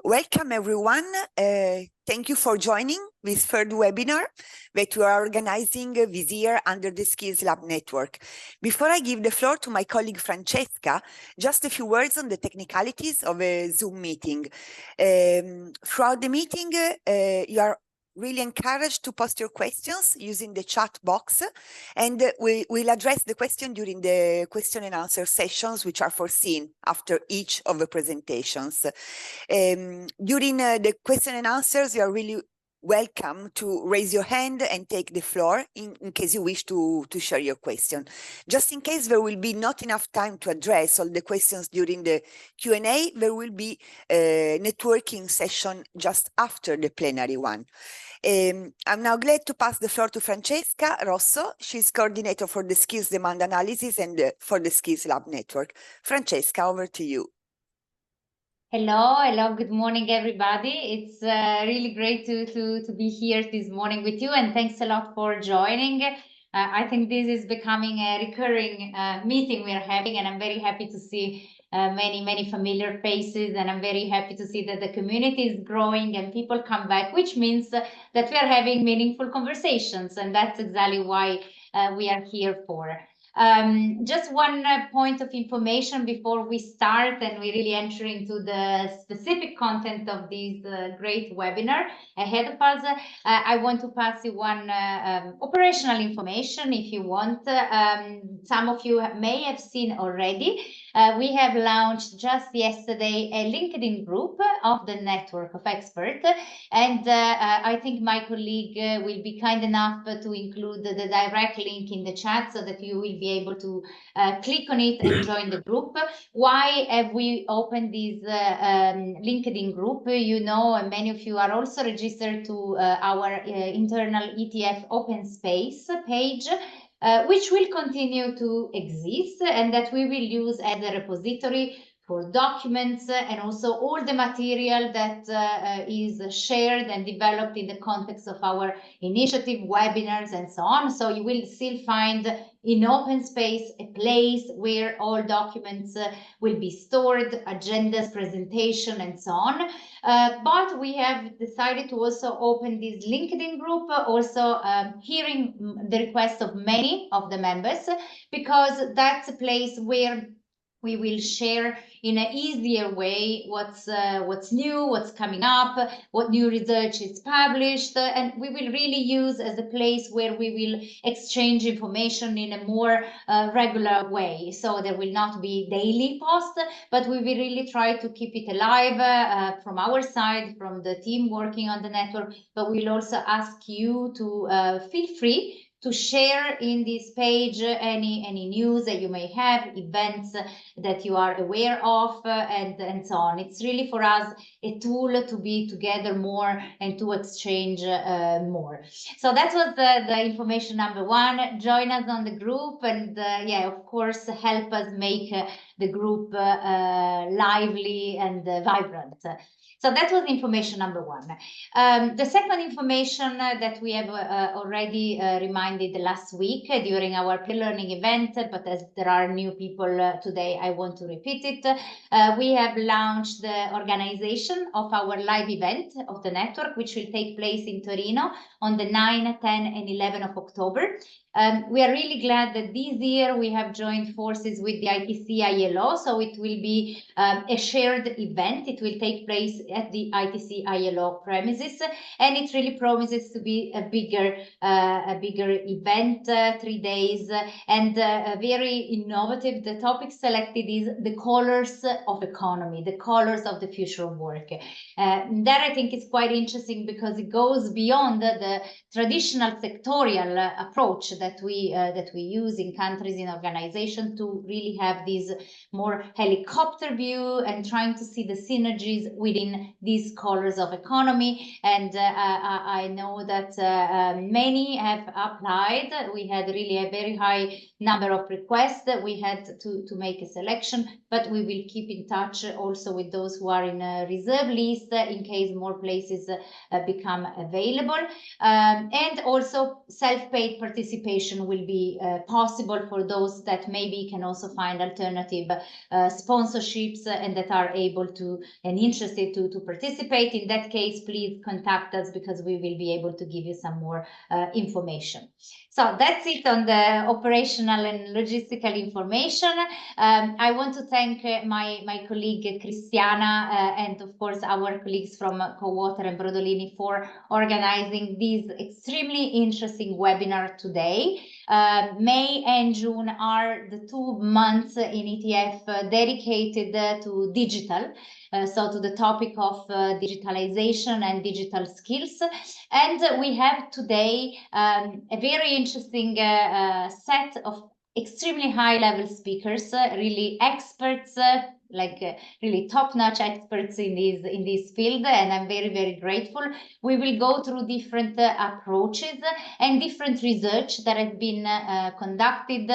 Welcome, everyone. Thank you for joining this third webinar that we are organizing this year under the Skills Lab Network. Before I give the floor to my colleague Francesca, just a few words on the technicalities of a Zoom meeting. Throughout the meeting, you are really encouraged to post your questions using the chat box, and we will address the question during the question and answer sessions, which are foreseen after each of the presentations. During the question and answers, you are really welcome to raise your hand and take the floor in case you wish to share your question. Just in case there will be not enough time to address all the questions during the Q&A, there will be a networking session just after the plenary one. I'm now glad to pass the floor to Francesca Rosso. She's coordinator for the Skills Demand Analysis and for the Skills Lab Network. Francesca, over to you. Hello, good morning, everybody. It's really great to be here this morning with you, and thanks a lot for joining. I think this is becoming a recurring meeting we are having, and I'm very happy to see many familiar faces, and I'm very happy to see that the community is growing and people come back, which means that we are having meaningful conversations, and that's exactly why we are here for. Just one point of information before we start and we really enter into the specific content of this great webinar ahead of us. I want to pass you one operational information if you want. Some of you may have seen already. We have launched just yesterday a LinkedIn group of the network of experts, and I think my colleague will be kind enough to include the direct link in the chat so that you will be able to click on it and join the group. Why have we opened this LinkedIn group? You know, many of you are also registered to our internal ETF open space page, which will continue to exist and that we will use as a repository for documents and also all the material that is shared and developed in the context of our initiative, webinars, and so on. So you will still find in open space a place where all documents will be stored, agendas, presentation, and so on. But we have decided to also open this LinkedIn group, also hearing the request of many of the members, because that's a place where we will share in an easier way what's new, what's coming up, what new research is published, and we will really use as a place where we will exchange information in a more regular way. So there will not be daily posts, but we will really try to keep it alive from our side, from the team working on the network, but we'll also ask you to feel free to share in this page any news that you may have, events that you are aware of, and so on. It's really for us a tool to be together more and to exchange more. So that was the information number one. Join us on the group, and yeah, of course, help us make the group lively and vibrant. So that was information number one. The second information that we have already reminded last week during our pre-learning event, but as there are new people today, I want to repeat it. We have launched the organization of our live event of the network, which will take place in Torino on the 9, 10, and 11 of October. We are really glad that this year we have joined forces with the ITC ILO, so it will be a shared event. It will take place at the ITC ILO premises, and it really promises to be a bigger event, 3 days, and very innovative. The topic selected is the colors of economy, the colors of the future of work. That I think is quite interesting because it goes beyond the traditional sectorial approach that we use in countries, in organizations, to really have this more helicopter view and trying to see the synergies within these colors of economy. And I know that many have applied. We had really a very high number of requests that we had to make a selection, but we will keep in touch also with those who are in a reserve list in case more places become available. And also self-paid participation participation will be possible for those that maybe can also find alternative sponsorships and that are able to and interested to participate. In that case, please contact us because we will be able to give you some more information. So that's it on the operational and logistical information. I want to thank my colleague Cristiana and of course our colleagues from Co-Water and Brodolini for organizing this extremely interesting webinar today. May and June are the 2 months in ETF dedicated to digital. So to the topic of digitalization and digital skills. And we have today a very interesting set of extremely high-level speakers, really experts, really top-notch experts in this field, and I'm very, very grateful. We will go through different approaches and different research that has been conducted,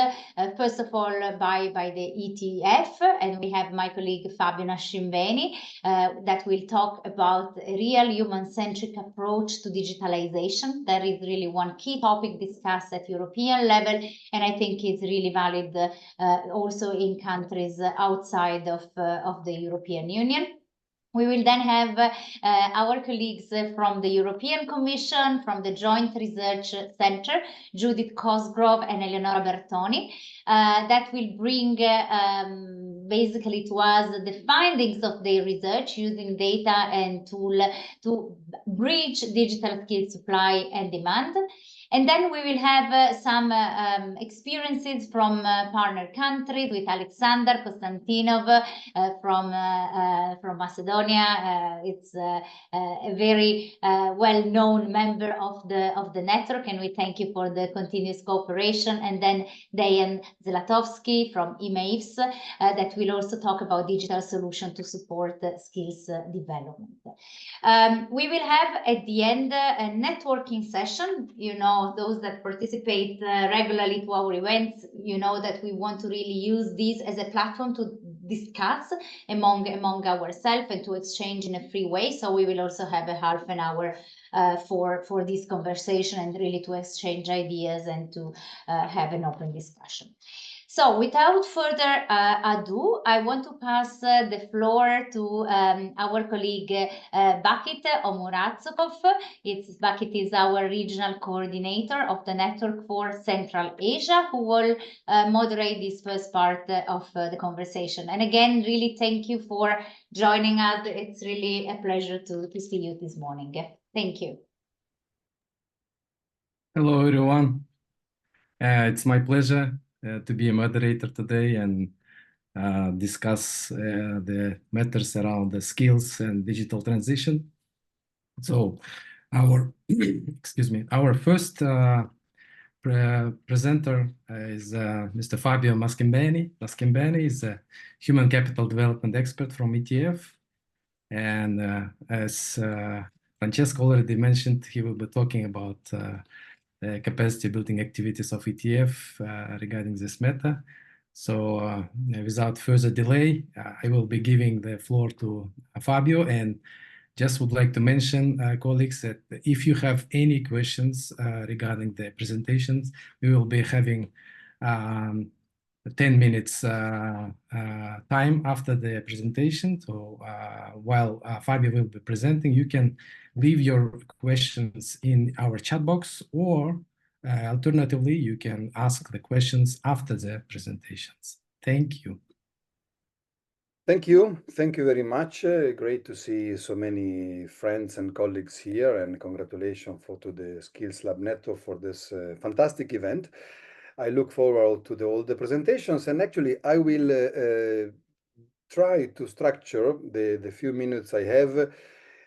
first of all by the ETF, and we have my colleague Fabio Nascimbeni that will talk about a real human-centric approach to digitalization. That is really one key topic discussed at European level, and I think it's really valid also in countries outside of the European Union. We will then have our colleagues from the European Commission, from the Joint Research Center, Judith Cosgrove and Eleonora Bertoni, that will bring basically to us the findings of their research using data and tool to bridge digital skill supply and demand. And then we will have some experiences from partner countries with Alexander Konstantinov from Macedonia. It's a very well-known member of the network, and we thank you for the continuous cooperation. And then Dejan Zlatovsky from EMAIFS that will also talk about digital solution to support skills development. We will have at the end a networking session. You know, those that participate regularly to our events, you know that we want to really use this as a platform to discuss among ourselves and to exchange in a free way. So we will also have a half an hour for this conversation and really to exchange ideas and to have an open discussion. So without further ado, I want to pass the floor to our colleague Bakit Omuratsukov. Bakit is our regional coordinator of the Network for Central Asia, who will moderate this first part of the conversation. And again, really thank you for joining us. It's really a pleasure to see you this morning. Thank you. Hello, everyone. It's my pleasure to be a moderator today and discuss the matters around the skills and digital transition. So our our first presenter is Mr. Fabio Nascimbeni. Nascimbeni is a human capital development expert from ETF, and as Francesca already mentioned, he will be talking about capacity building activities of ETF regarding this matter. So without further delay, I will be giving the floor to Fabio, and just would like to mention, colleagues, that if you have any questions regarding the presentations, we will be having 10 minutes time after the presentation. So while Fabio will be presenting, you can leave your questions in our chat box, or alternatively, you can ask the questions after the presentations. Thank you. Thank you. Thank you very much. Great to see so many friends and colleagues here, and congratulations to the Skills Lab Network for this fantastic event. I look forward to all the presentations, and actually I will try to structure the few minutes I have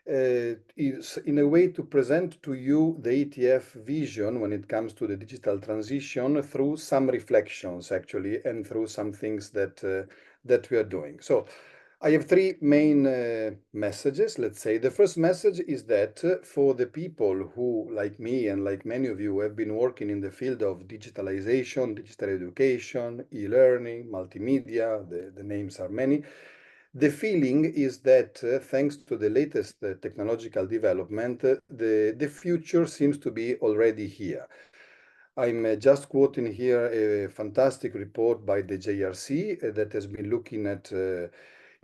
in a way to present to you the ETF vision when it comes to the digital transition through some reflections, actually, and through some things that we are doing. So I have three main messages, let's say. The first message is that for the people who, like me and like many of you, have been working in the field of digitalization, digital education, e-learning, multimedia, the names are many, the feeling is that thanks to the latest technological development, the future seems to be already here. I'm just quoting here a fantastic report by the JRC that has been looking at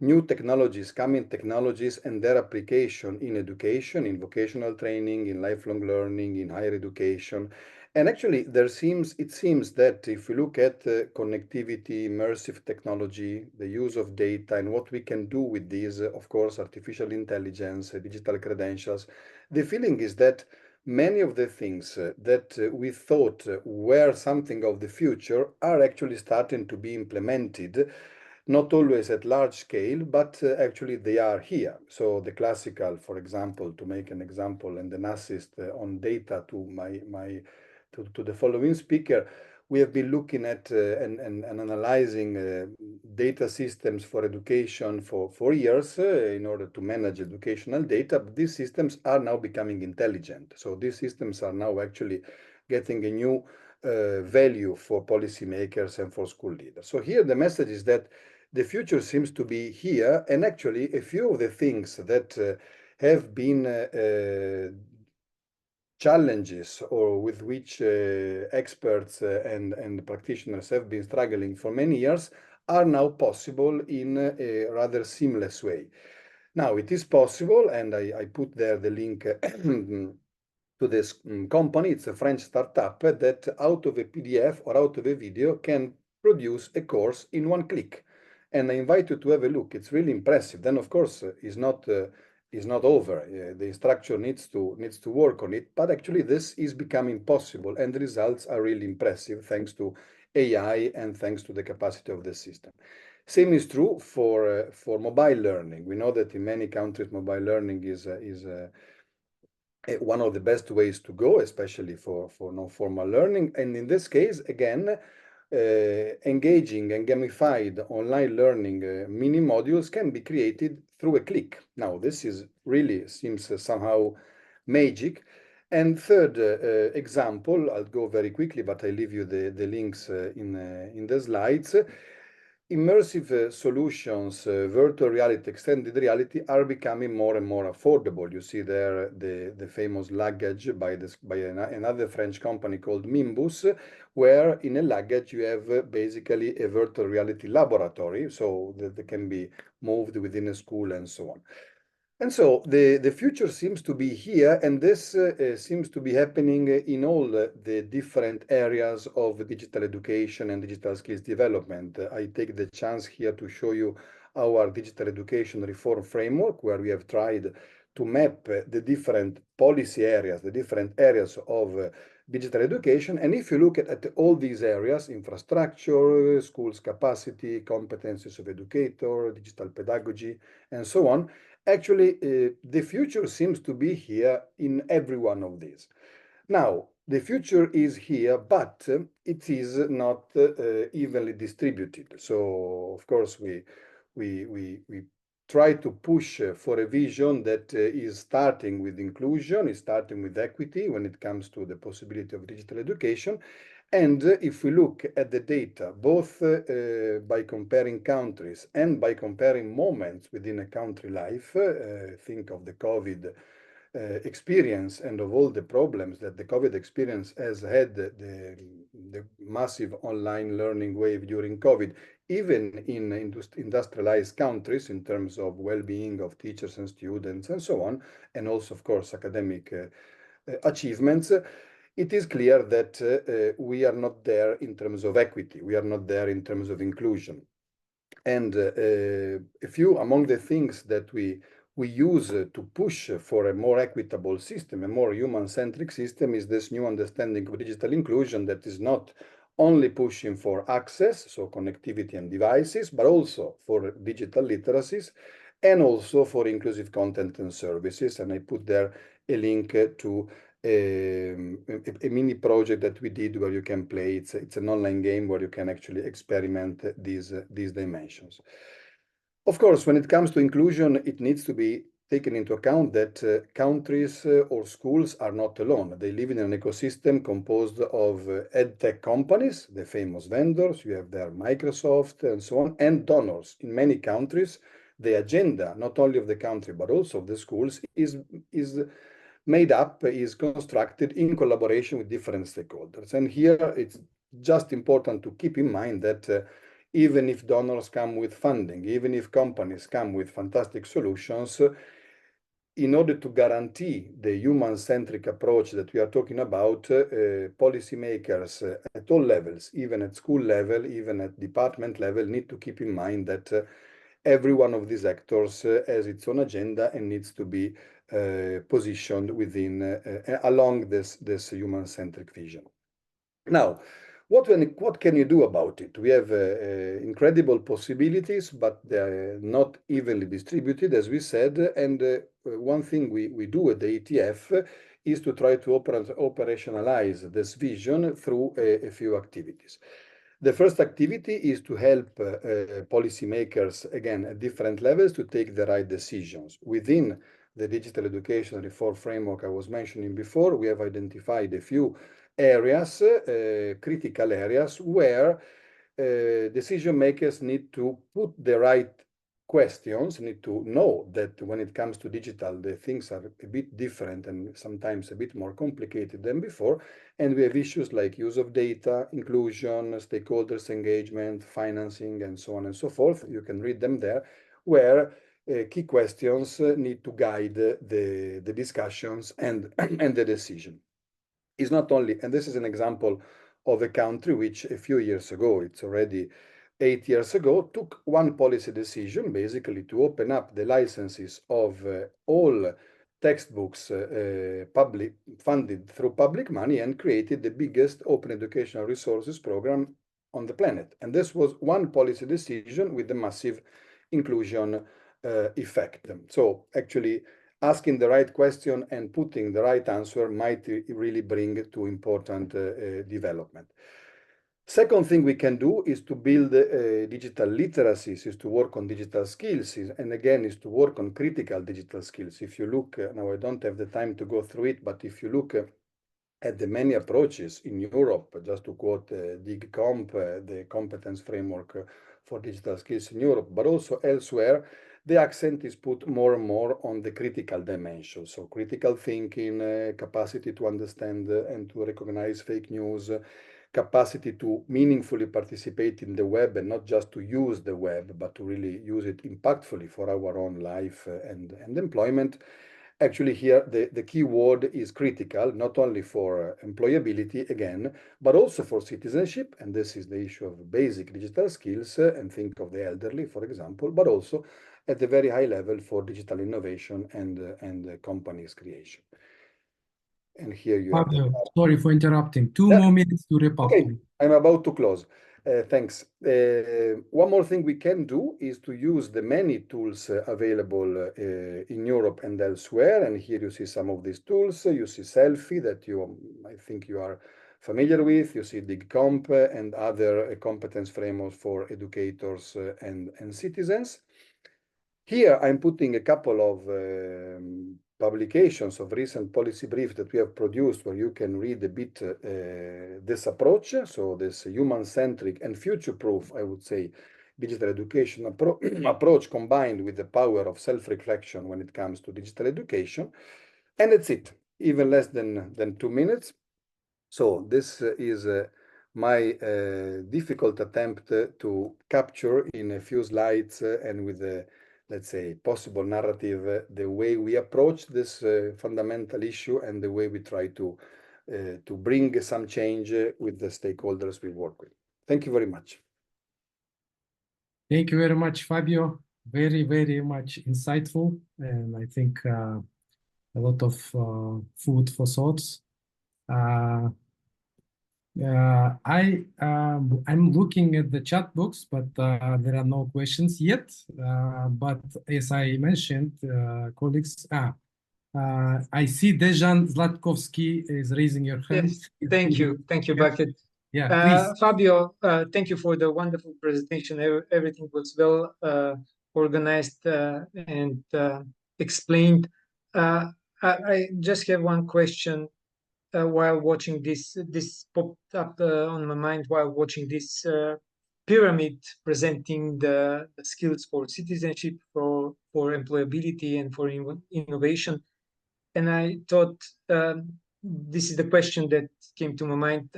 new technologies, coming technologies and their application in education, in vocational training, in lifelong learning, in higher education. And actually, it seems that if we look at connectivity, immersive technology, the use of data, and what we can do with these, of course, artificial intelligence, digital credentials, the feeling is that many of the things that we thought were something of the future are actually starting to be implemented, not always at large scale, but actually they are here. So the classical, for example, to make an example and an assist on data to to the following speaker, we have been looking at and analyzing data systems for education for years in order to manage educational data. But these systems are now becoming intelligent. So these systems are now actually getting a new value for policymakers and for school leaders. So here the message is that the future seems to be here, and actually a few of the things that have been challenges or with which experts and practitioners have been struggling for many years are now possible in a rather seamless way. Now it is possible, and I put there the link to this company. It's a French startup that out of a PDF or out of a video can produce a course in one click. And I invite you to have a look. It's really impressive. Then, of course, is not over. The instructor needs to work on it. But actually, this is becoming possible, and the results are really impressive thanks to AI and thanks to the capacity of the system. Same is true for mobile learning. We know that in many countries, mobile learning is one of the best ways to go, especially for non-formal learning. And in this case, again, engaging and gamified online learning mini modules can be created through a click. Now, this is really seems somehow magic. And third example, I'll go very quickly, but I leave you the links in the slides. Immersive solutions, virtual reality, extended reality are becoming more and more affordable. You see there the famous luggage by another French company called Mimbus, where in a luggage you have basically a virtual reality laboratory, so that they can be moved within a school and so on. And so the future seems to be here, and this seems to be happening in all the different areas of digital education and digital skills development. I take the chance here to show you our digital education reform framework, where we have tried to map the different policy areas, the different areas of digital education. And if you look at all these areas, infrastructure, schools capacity, competencies of educator, digital pedagogy, and so on, actually, the future seems to be here in every one of these. Now, the future is here, but it is not evenly distributed. So, of course, we try to push for a vision that is starting with inclusion, is starting with equity when it comes to the possibility of digital education. And if we look at the data, both by comparing countries and by comparing moments within a country life, think of the COVID experience and of all the problems that the COVID experience has had, the massive online learning wave during COVID, even in industrialized countries in terms of well-being of teachers and students and so on, and also, of course, academic achievements, it is clear that we are not there in terms of equity. We are not there in terms of inclusion. And a few among the things that we use to push for a more equitable system, a more human-centric system, is this new understanding of digital inclusion that is not only pushing for access, so connectivity and devices, but also for digital literacies and also for inclusive content and services. And I put there a link to a mini project that we did where you can play. It's an online game where you can actually experiment these dimensions. Of course, when it comes to inclusion, it needs to be taken into account that countries or schools are not alone. They live in an ecosystem composed of edtech companies, the famous vendors. You have there Microsoft and so on, and donors. In many countries, the agenda, not only of the country, but also of the schools, is made up is constructed in collaboration with different stakeholders. And here it's just important to keep in mind that even if donors come with funding, even if companies come with fantastic solutions, in order to guarantee the human-centric approach that we are talking about, policymakers at all levels, even at school level, even at department level, need to keep in mind that every one of these actors has its own agenda and needs to be positioned within along this human-centric vision. Now, what can you do about it? We have incredible possibilities, but they're not evenly distributed, as we said. And one thing we do at the ETF is to try to operationalize this vision through a few activities. The first activity is to help policymakers, again, at different levels, to take the right decisions. Within the digital education reform framework I was mentioning before, we have identified a few areas, critical areas, where decision makers need to put the right questions, need to know that when it comes to digital, the things are a bit different and sometimes a bit more complicated than before. And we have issues like use of data, inclusion, stakeholders engagement, financing, and so on and so forth. You can read them there, where key questions need to guide the discussions and, and the decision. Is not only, and this is an example of a country which a few years ago, it's already 8 years ago, took one policy decision, basically to open up the licenses of all textbooks funded through public money, and created the biggest open educational resources program on the planet. And this was one policy decision with a massive inclusion effect. So actually, asking the right question and putting the right answer might really bring to important development. Second thing we can do is to build digital literacies, is to work on digital skills, and again, is to work on critical digital skills. If you look, now I don't have the time to go through it, but if you look at the many approaches in Europe, just to quote DigComp, the competence framework for digital skills in Europe, but also elsewhere, the accent is put more and more on the critical dimension. So critical thinking, capacity to understand and to recognize fake news, capacity to meaningfully participate in the web, and not just to use the web, but to really use it impactfully for our own life and employment. Actually, here, the key word is critical, not only for employability, again, but also for citizenship. And this is the issue of basic digital skills, and think of the elderly, for example, but also at the very high level for digital innovation and companies creation. And here you have... Fabio, sorry for interrupting. Two more minutes to wrap up. Okay, I'm about to close. Thanks. One more thing we can do is to use the many tools available in Europe and elsewhere. And here you see some of these tools. You see Selfie, that I think you are familiar with. You see DigComp and other competence frameworks for educators and citizens. Here I'm putting a couple of publications of recent policy briefs that we have produced, where you can read a bit this approach. So this human-centric and future-proof, I would say, digital education approach, combined with the power of self-reflection when it comes to digital education. And that's it, even less than 2 minutes. So this is my difficult attempt to capture in a few slides and with a, let's say, possible narrative, the way we approach this fundamental issue and the way we try to bring some change with the stakeholders we work with. Thank you very much. Thank you very much, Fabio. Very, very much insightful, and I think a lot of food for thoughts. I'm looking at the chat box, but there are no questions yet. But as I mentioned, colleagues, I see Dejan Zlatkovsky is raising your hand. Yes, thank you, Bucket. Yeah, please. Fabio, thank you for the wonderful presentation. Everything was well organized and explained. I just have one question. While watching this popped up on my mind while watching this pyramid presenting the skills for citizenship, for employability, and for innovation. and I thought this is the question that came to my mind.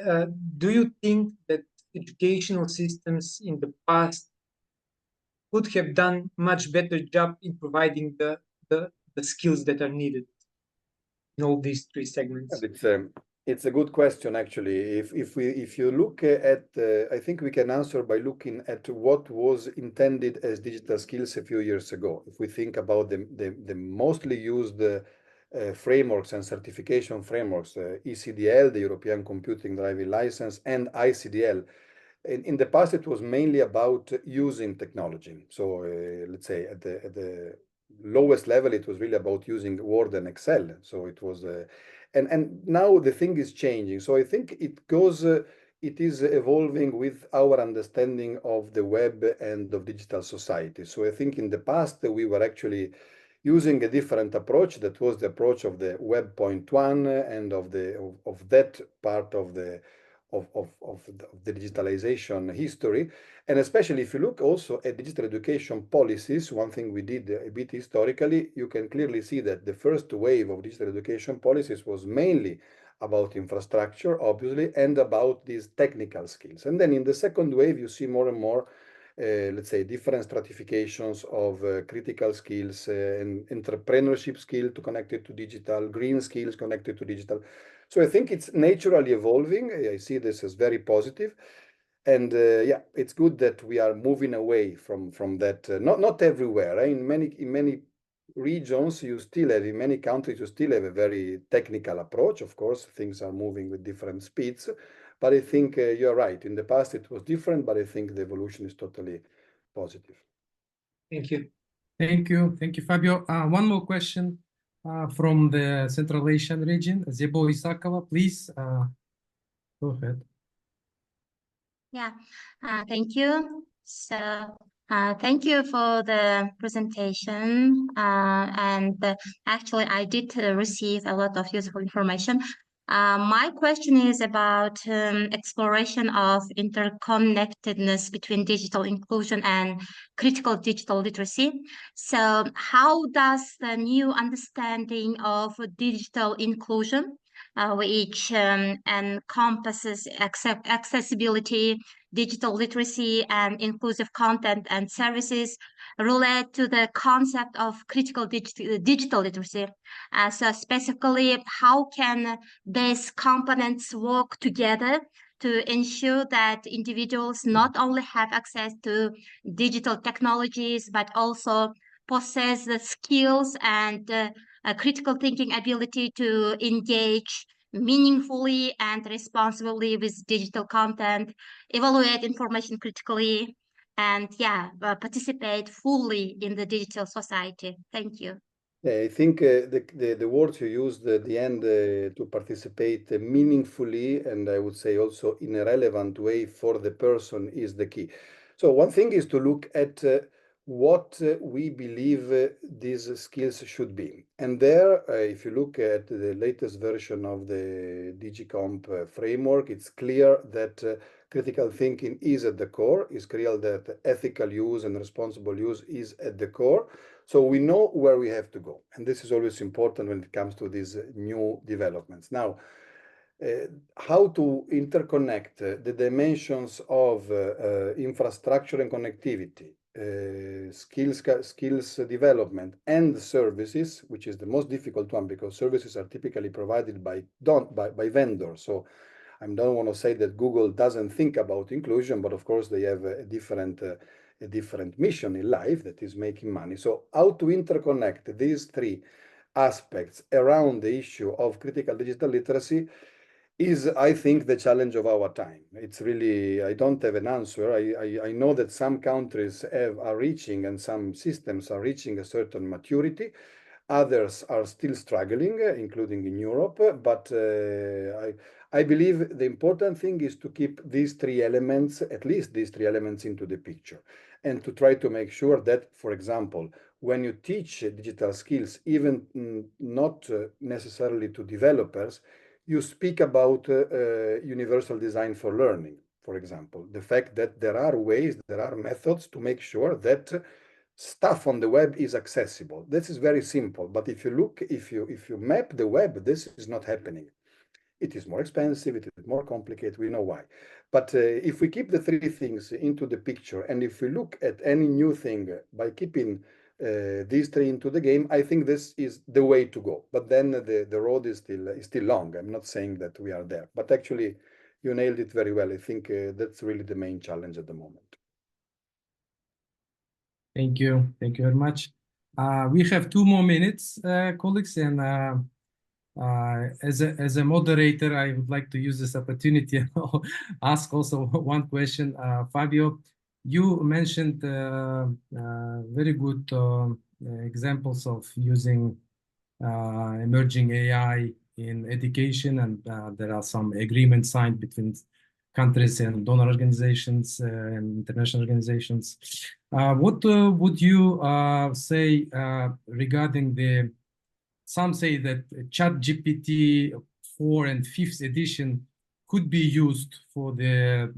Do you think that educational systems in the past could have done much better job in providing the skills that are needed in all these three segments? It's a good question, actually. If you look at, I think we can answer by looking at what was intended as digital skills a few years ago. If we think about the mostly used frameworks and certification frameworks, ECDL, the European Computing Driving License, and ICDL. In the past, it was mainly about using technology. So let's say at the lowest level, it was really about using Word and Excel. So it was, and now the thing is changing. So I think it is evolving with our understanding of the web and of digital society. So I think in the past, we were actually using a different approach. That was the approach of the Web 1.1 and of that part of the digitalization history. And especially if you look also at digital education policies, one thing we did a bit historically, you can clearly see that the first wave of digital education policies was mainly about infrastructure, obviously, and about these technical skills. And then in the second wave, you see more and more let's say, different stratifications of critical skills and entrepreneurship skill to connect it to digital, green skills connected to digital. So I think it's naturally evolving. I see this as very positive. And yeah, it's good that we are moving away from that. Not everywhere. In many regions, you still have, in many countries, you still have a very technical approach. Of course, things are moving with different speeds. But I think you're right. In the past, it was different, but I think the evolution is totally positive. Thank you. Thank you. Thank you, Fabio. One more question from the Central Asian region. Zebo Isakova, please go ahead. Yeah, thank you. So thank you for the presentation. Actually, I did receive a lot of useful information. My question is about exploration of interconnectedness between digital inclusion and critical digital literacy. So how does the new understanding of digital inclusion, which encompasses accessibility, digital literacy, and inclusive content and services, relate to the concept of critical digital literacy? So specifically, how can these components work together to ensure that individuals not only have access to digital technologies, but also possess the skills and critical thinking ability to engage meaningfully and responsibly with digital content, evaluate information critically, and participate fully in the digital society? Thank you. I think the words you used at the end to participate meaningfully, and I would say also in a relevant way for the person, is the key. So one thing is to look at what we believe these skills should be. And there, if you look at the latest version of the DigiComp framework, it's clear that critical thinking is at the core. It's clear that ethical use and responsible use is at the core. So we know where we have to go. And this is always important when it comes to these new developments. Now, how to interconnect the dimensions of infrastructure and connectivity, skills development, and services, which is the most difficult one because services are typically provided by vendors. So I don't want to say that Google doesn't think about inclusion, but of course they have a different mission in life, that is making money. So how to interconnect these three aspects around the issue of critical digital literacy is, I think, the challenge of our time. It's really, I don't have an answer. I know that some countries are reaching and some systems are reaching a certain maturity. Others are still struggling, including in Europe. But I believe the important thing is to keep these three elements, at least these three elements, into the picture, and to try to make sure that, for example, when you teach digital skills, even not necessarily to developers, you speak about universal design for learning, for example, the fact that there are ways, there are methods to make sure that stuff on the web is accessible. This is very simple, but if you map the web, this is not happening. It is more expensive, it is more complicated, we know why. But if we keep the three things into the picture, and if we look at any new thing by keeping these three into the game, I think this is the way to go. But then the road is still long. I'm not saying that we are there, but actually you nailed it very well. I think that's really the main challenge at the moment. Thank you very much. We have 2 more minutes, colleagues, and as a moderator, I would like to use this opportunity and ask also one question. Fabio, you mentioned very good examples of using emerging AI in education, and there are some agreements signed between countries and donor organizations and international organizations. What would you say regarding some say that ChatGPT 4 and 5th edition could be used for the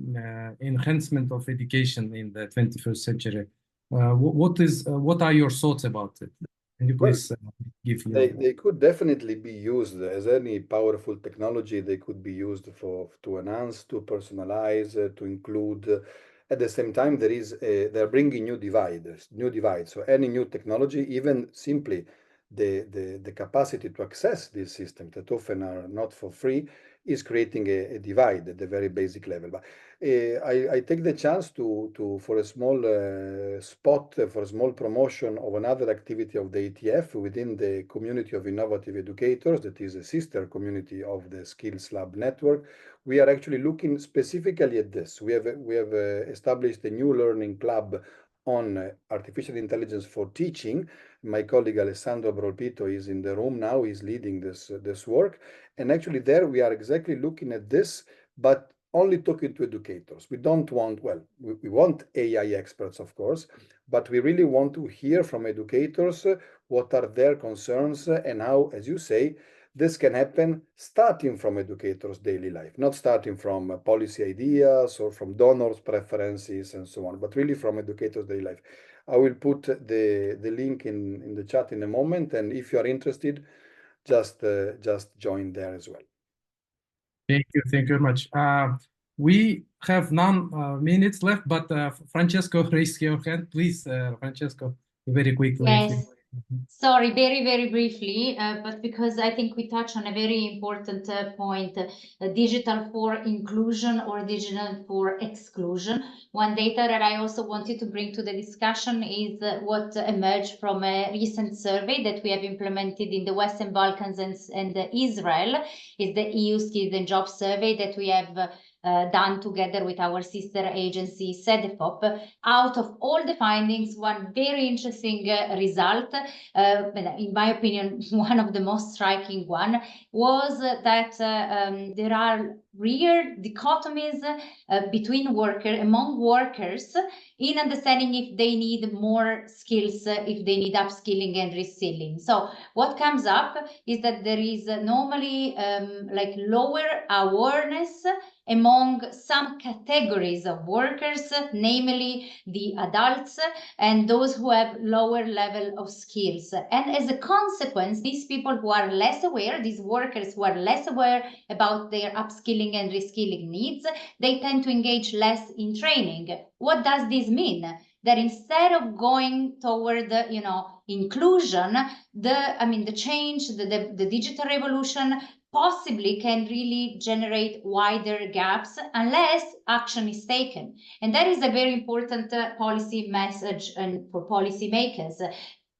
enhancement of education in the 21st century. What are your thoughts about it? Can you please give your... They could definitely be used as any powerful technology. They could be used to enhance, to personalize, to include. At the same time, they're bringing new divides. So any new technology, even simply the capacity to access these systems that often are not for free, is creating a divide at the very basic level. But I take the chance for a small spot, for a small promotion of another activity of the ETF within the community of innovative educators, that is a sister community of the Skills Lab network. We are actually looking specifically at this. We have established a new learning club on artificial intelligence for teaching. My colleague Alessandro Brolpito is in the room now. He's leading this work. And actually there we are exactly looking at this, but only talking to educators. We don't want, well, we want AI experts, of course, but we really want to hear from educators what are their concerns and how, as you say, this can happen starting from educators' daily life, not starting from policy ideas or from donors' preferences and so on, but really from educators' daily life. I will put the link in the chat in a moment, and if you are interested, just join there as well. Thank you very much. We have 9 minutes left, but Francesco raised your hand. Please, Francesco, very quickly. Yes. Sorry, very briefly, but because I think we touch on a very important point, digital for inclusion or digital for exclusion. One data that I also wanted to bring to the discussion is what emerged from a recent survey that we have implemented in the Western Balkans and Israel, is the EU Skills and Jobs Survey that we have done together with our sister agency CEDEFOP. Out of all the findings, one very interesting result, in my opinion, one of the most striking one, was that there are real dichotomies among workers in understanding if they need more skills, if they need upskilling and reskilling. So what comes up is that there is normally like lower awareness among some categories of workers, namely the adults and those who have lower level of skills. And as a consequence, these people who are less aware, these workers who are less aware about their upskilling and reskilling needs, they tend to engage less in training. What does this mean? That instead of going toward the, inclusion, the change, the digital revolution possibly can really generate wider gaps unless action is taken. And that is a very important policy message and for policymakers.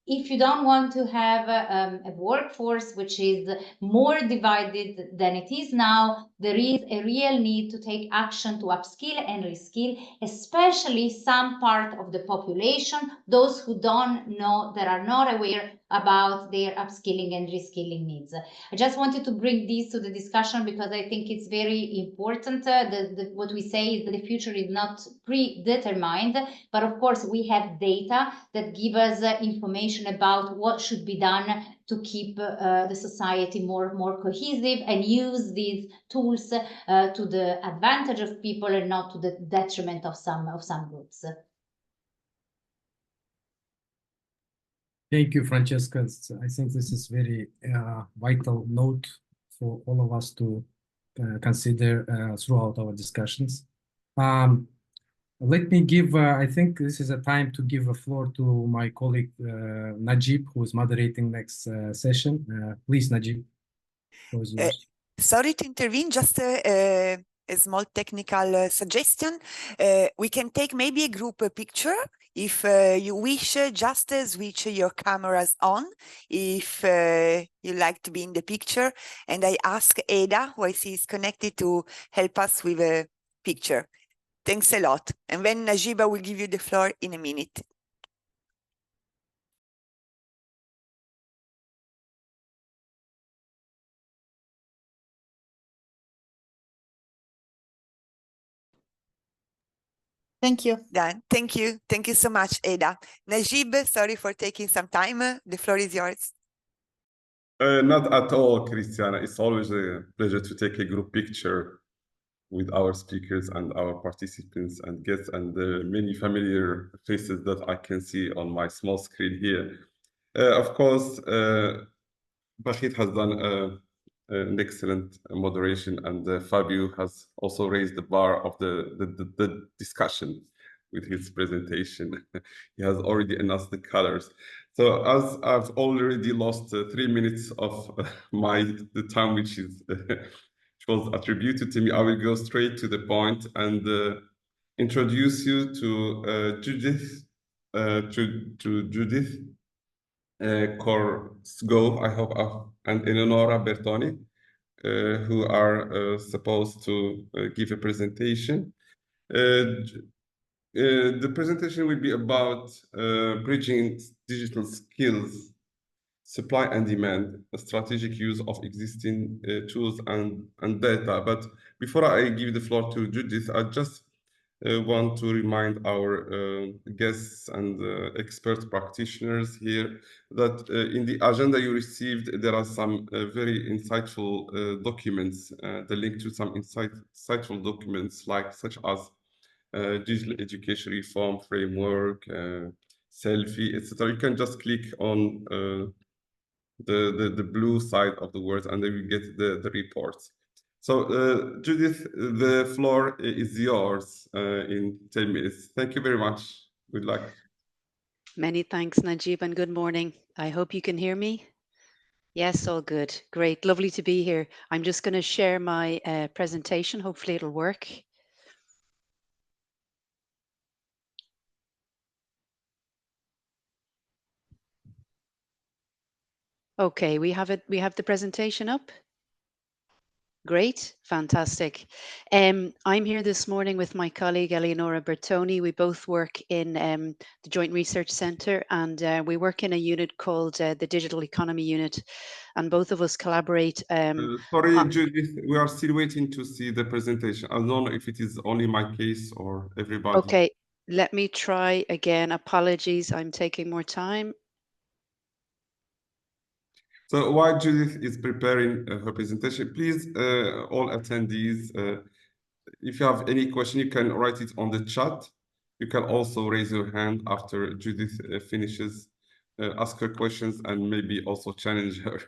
If you don't want to have a workforce which is more divided than it is now, there is a real need to take action to upskill and reskill, especially some part of the population, those who don't know, that are not aware about their upskilling and reskilling needs. I just wanted to bring this to the discussion because I think it's very important. What we say is that the future is not predetermined, but of course we have data that give us information about what should be done to keep the society more cohesive and use these tools to the advantage of people and not to the detriment of some groups. Thank you, Francesca. I think this is very vital note for all of us to consider throughout our discussions. Let me give, I think this is a time to give a floor to my colleague Najib, who is moderating next session. Please, Najib, floor is yours. Sorry to intervene, just a small technical suggestion. We can take maybe a group picture. If you wish, just switch your cameras on if you like to be in the picture. And I ask Ada, who I see is connected, to help us with a picture. Thanks a lot. And then Najiba will give you the floor in a minute. Thank you. Done. Thank you. Thank you so much, Ada. Najib, sorry for taking some time. The floor is yours. Not at all, Christiana. It's always a pleasure to take a group picture with our speakers and our participants and guests and the many familiar faces that I can see on my small screen here. Of course, Bashir has done an excellent moderation, and Fabio has also raised the bar of the discussion with his presentation. He has already announced the colors. So as I've already lost 3 minutes of the time which was attributed to me, I will go straight to the point and introduce you to Judith, Judith Korsgov, I hope, and Eleonora Bertoni, who are supposed to give a presentation. The presentation will be about bridging digital skills, supply and demand, a strategic use of existing tools and data. But before I give the floor to Judith, I just want to remind our guests and expert practitioners here that in the agenda you received, there are some very insightful documents, the link to some insightful documents such as digital education reform framework, selfie, etc. You can just click on the blue side of the words and then you get the reports. So Judith, the floor is yours in 10 minutes. Thank you very much. Good luck. Many thanks, Najib, and good morning. I hope you can hear me. Yes, all good. Great. Lovely to be here. I'm just going to share my presentation. Hopefully it'll work. Okay, we have it. We have the presentation up. Great, fantastic. I'm here this morning with my colleague Eleonora Bertoni. We both work in the Joint Research Centre, and we work in a unit called the Digital Economy Unit, and both of us collaborate. Sorry, Judith, we are still waiting to see the presentation. I don't know if it is only my case or everybody. Okay, let me try again. Apologies, I'm taking more time. So while Judith is preparing her presentation, please, all attendees, if you have any question, you can write it on the chat. You can also raise your hand after Judith finishes, ask her questions, and maybe also challenge her.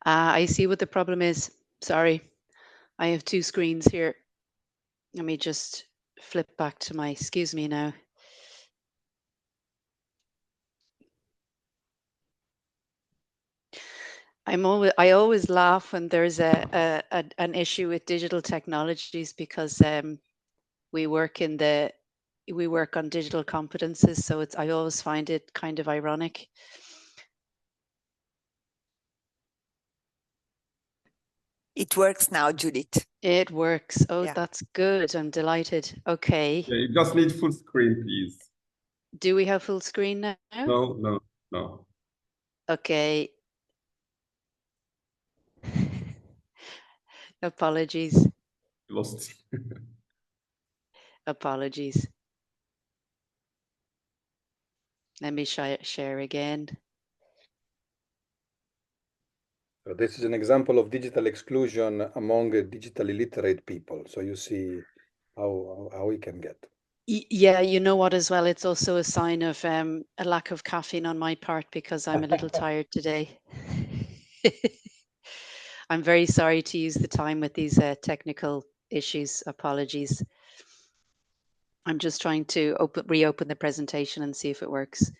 I see what the problem is. Sorry, I have two screens here. Let me just flip back to my, excuse me now. I always laugh when there's an issue with digital technologies because we work on digital competences, so I always find it kind of ironic. It works now, Judith. It works. Oh, Yeah. That's good. I'm delighted. Okay. Yeah, you just need full screen, please. Do we have full screen now? No. Okay. Apologies. Lost. Apologies. Let me share again. So this is an example of digital exclusion among digitally literate people. So you see how we can get. Yeah, you know what, as well, it's also a sign of a lack of caffeine on my part because I'm a little tired today. I'm very sorry to use the time with these technical issues. Apologies. I'm just trying to reopen the presentation and see if it works.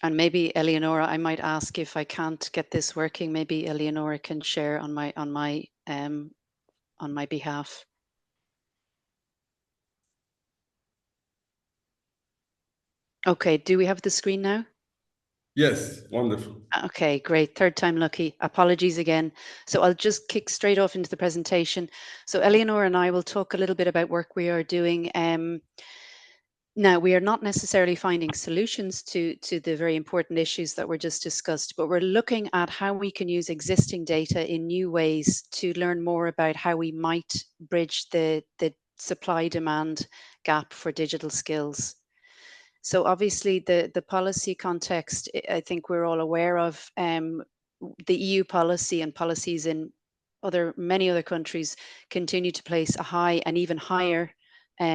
And maybe Eleonora, I might ask, if I can't get this working, maybe Eleonora can share on my behalf. Okay, do we have the screen now? Yes, wonderful. Okay, great. Third time lucky. Apologies again. So I'll just kick straight off into the presentation. So Eleonora and I will talk a little bit about work we are doing. Now, we are not necessarily finding solutions to the very important issues that were just discussed, but we're looking at how we can use existing data in new ways to learn more about how we might bridge the supply-demand gap for digital skills. So obviously the policy context, I think we're all aware of. The EU policy and policies in many other countries continue to place a high and even higher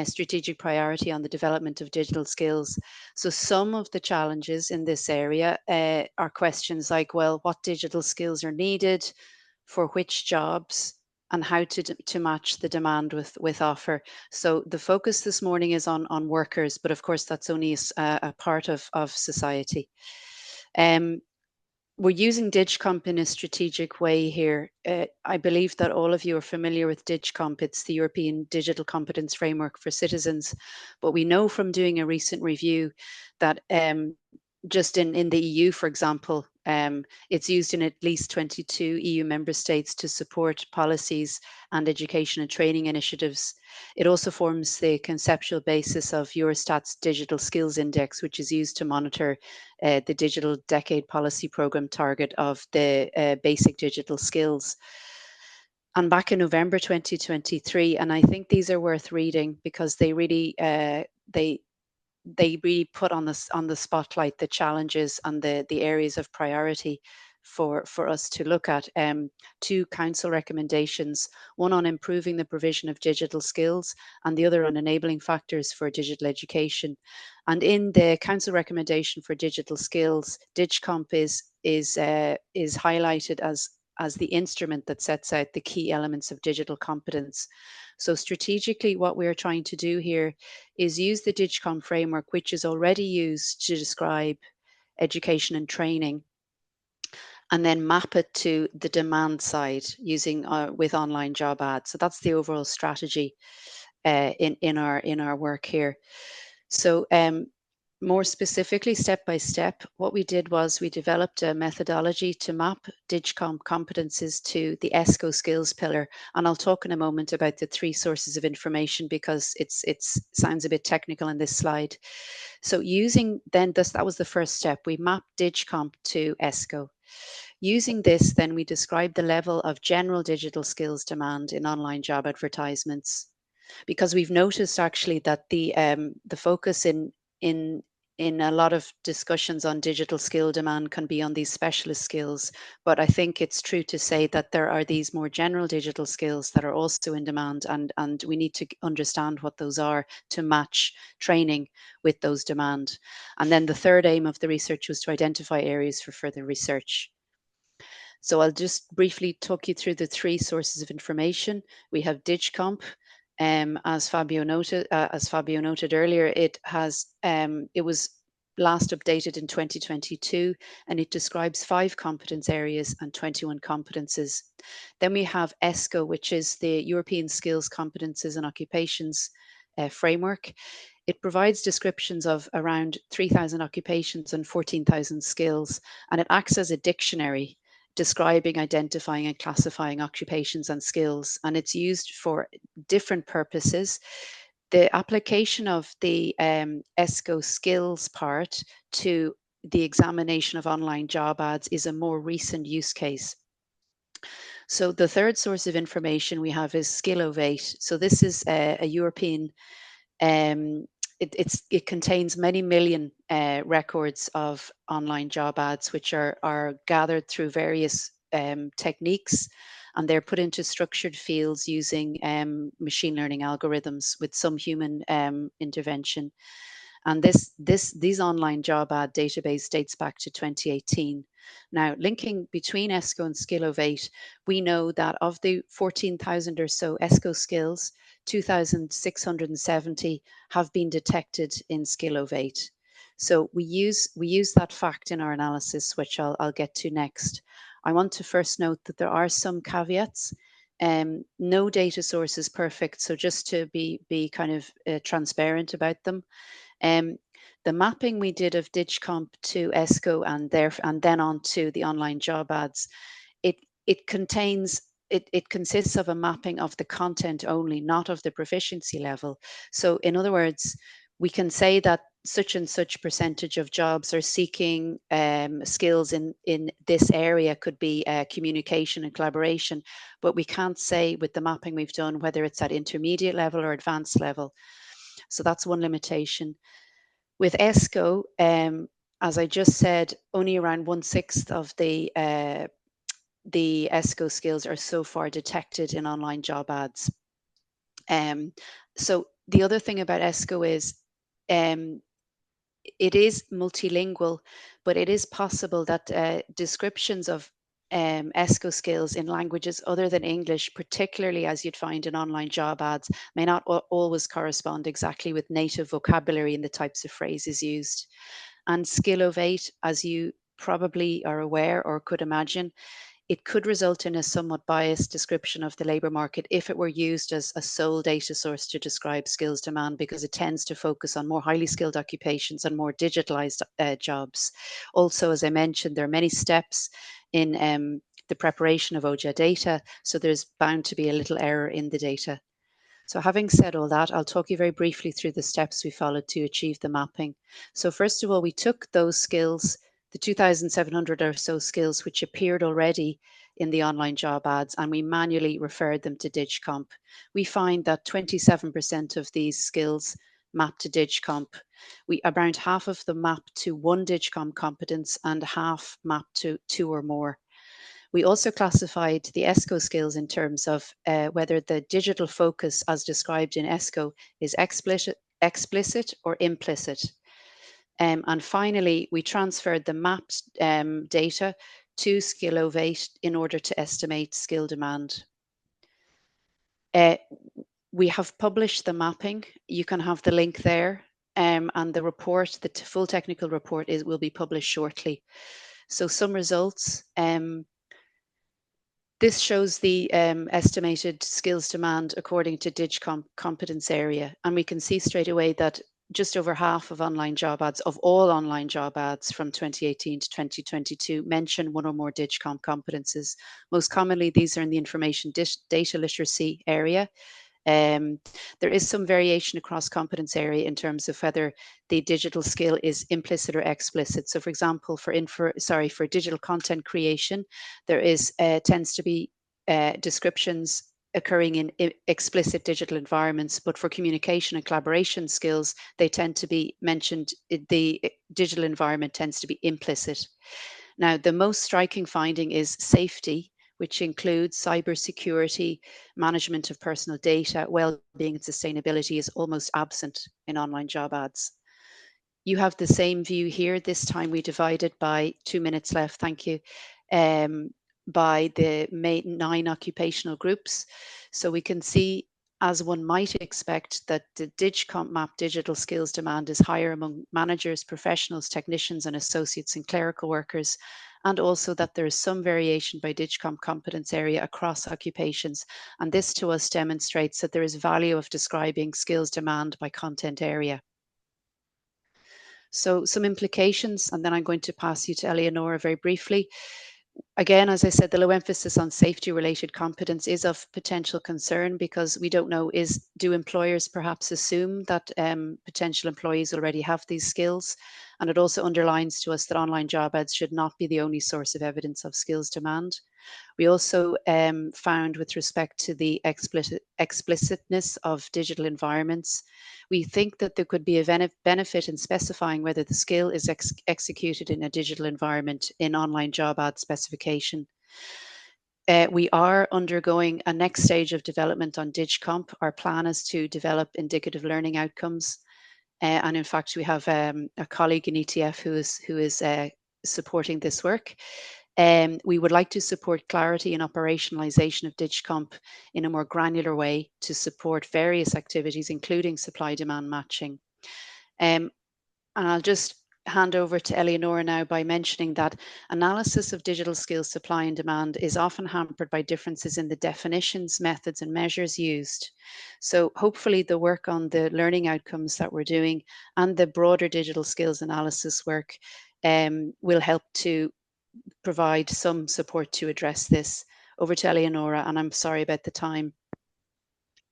strategic priority on the development of digital skills. So some of the challenges in this area are questions like, well, what digital skills are needed for which jobs, and how to match the demand with offer. So the focus this morning is on workers, but of course that's only a part of society. We're using DigComp in a strategic way here. I believe that all of you are familiar with DigComp. It's the European Digital Competence Framework for Citizens. But we know from doing a recent review that just in the EU, for example, it's used in at least 22 EU member states to support policies and education and training initiatives. It also forms the conceptual basis of Eurostat's Digital Skills Index, which is used to monitor the Digital Decade Policy Programme target of the basic digital skills. And back in November 2023, and I think these are worth reading because they really they really put on the spotlight the challenges and the areas of priority for us to look at. Two council recommendations, one on improving the provision of digital skills and the other on enabling factors for digital education. And in the council recommendation for digital skills, DigComp is highlighted as the instrument that sets out the key elements of digital competence. So strategically, what we're trying to do here is use the DigComp framework, which is already used to describe education and training, and then map it to the demand side using with online job ads. So that's the overall strategy in our work here. So more specifically, step by step, what we did was we developed a methodology to map DigComp competences to the ESCO skills pillar. And I'll talk in a moment about the three sources of information because it sounds a bit technical in this slide. So using then that was the first step. We mapped DigComp to ESCO. Using this, then we described the level of general digital skills demand in online job advertisements, because we've noticed actually that the focus in a lot of discussions on digital skill demand can be on these specialist skills, but I think it's true to say that there are these more general digital skills that are also in demand, and we need to understand what those are to match training with those demand. And then the third aim of the research was to identify areas for further research. So I'll just briefly talk you through the three sources of information. We have DigComp. As Fabio noted earlier, it was last updated in 2022, and it describes 5 competence areas and 21 competences. Then we have ESCO, which is the European Skills, Competences and Occupations framework. It provides descriptions of around 3,000 occupations and 14,000 skills, and it acts as a dictionary describing, identifying and classifying occupations and skills, and it's used for different purposes. The application of the ESCO skills part to the examination of online job ads is a more recent use case. So the third source of information we have is Skillovate. So this is a European it contains many million records of online job ads, which are gathered through various techniques, and they're put into structured fields using machine learning algorithms with some human intervention. And these online job ad database dates back to 2018. Now, linking between ESCO and Skill08, we know that of the 14,000 or so ESCO skills, 2,670 have been detected in Skill08. So we use that fact in our analysis, which I'll get to next. I want to first note that there are some caveats. No data source is perfect, so just to be kind of transparent about them. The mapping we did of DigComp to ESCO and then on to the online job ads, it consists of a mapping of the content only, not of the proficiency level. So in other words, we can say that such and such percentage of jobs are seeking skills in this area, could be communication and collaboration, but we can't say with the mapping we've done whether it's at intermediate level or advanced level. So that's one limitation. With ESCO, as I just said, only around 1/6 of the ESCO skills are so far detected in online job ads. So the other thing about ESCO is it is multilingual, but it is possible that descriptions of ESCO skills in languages other than English, particularly as you'd find in online job ads, may not always correspond exactly with native vocabulary and the types of phrases used. And Skill08, as you probably are aware or could imagine, it could result in a somewhat biased description of the labour market if it were used as a sole data source to describe skills demand, because it tends to focus on more highly skilled occupations and more digitalised jobs. Also, as I mentioned, there are many steps in the preparation of OJA data, so there's bound to be a little error in the data. So having said all that, I'll talk you very briefly through the steps we followed to achieve the mapping. So first of all, we took those skills, the 2,700 or so skills which appeared already in the online job ads, and we manually referred them to DigComp. We find that 27% of these skills map to DigComp. Around half of them map to one DigComp competence and half map to 2 or more. We also classified the ESCO skills in terms of whether the digital focus as described in ESCO is explicit or implicit. And finally, we transferred the mapped data to Skill08 in order to estimate skill demand. We have published the mapping. You can have the link there. And the report, the full technical report will be published shortly. So some results. This shows the estimated skills demand according to DigComp competence area. And we can see straight away that just over half of online job ads, of all online job ads from 2018 to 2022, mention one or more DigComp competences. Most commonly, these are in the information data literacy area. There is some variation across competence area in terms of whether the digital skill is implicit or explicit. So for example, for digital content creation, there is tends to be descriptions occurring in explicit digital environments, but for communication and collaboration skills, they tend to be mentioned, the digital environment tends to be implicit. Now, the most striking finding is safety, which includes cybersecurity, management of personal data, well-being and sustainability is almost absent in online job ads. You have the same view here. This time we divided by 2 minutes left, thank you, by the 9 occupational groups. So we can see, as one might expect, that the DigComp map digital skills demand is higher among managers, professionals, technicians and associates and clerical workers, and also that there is some variation by DigComp competence area across occupations. And this to us demonstrates that there is value of describing skills demand by content area. So some implications, and then I'm going to pass you to Eleonora very briefly. Again, as I said, the low emphasis on safety related competence is of potential concern because we don't know, do employers perhaps assume that potential employees already have these skills? And it also underlines to us that online job ads should not be the only source of evidence of skills demand. We also found, with respect to the explicitness of digital environments, we think that there could be a benefit in specifying whether the skill is executed in a digital environment in online job ad specification. We are undergoing a next stage of development on DigComp. Our plan is to develop indicative learning outcomes. And in fact, we have a colleague in ETF who is supporting this work. We would like to support clarity and operationalization of DigComp in a more granular way to support various activities, including supply-demand matching. And I'll just hand over to Eleonora now by mentioning that analysis of digital skills supply and demand is often hampered by differences in the definitions, methods, and measures used. So hopefully the work on the learning outcomes that we're doing and the broader digital skills analysis work will help to provide some support to address this. Over to Eleonora, and I'm sorry about the time.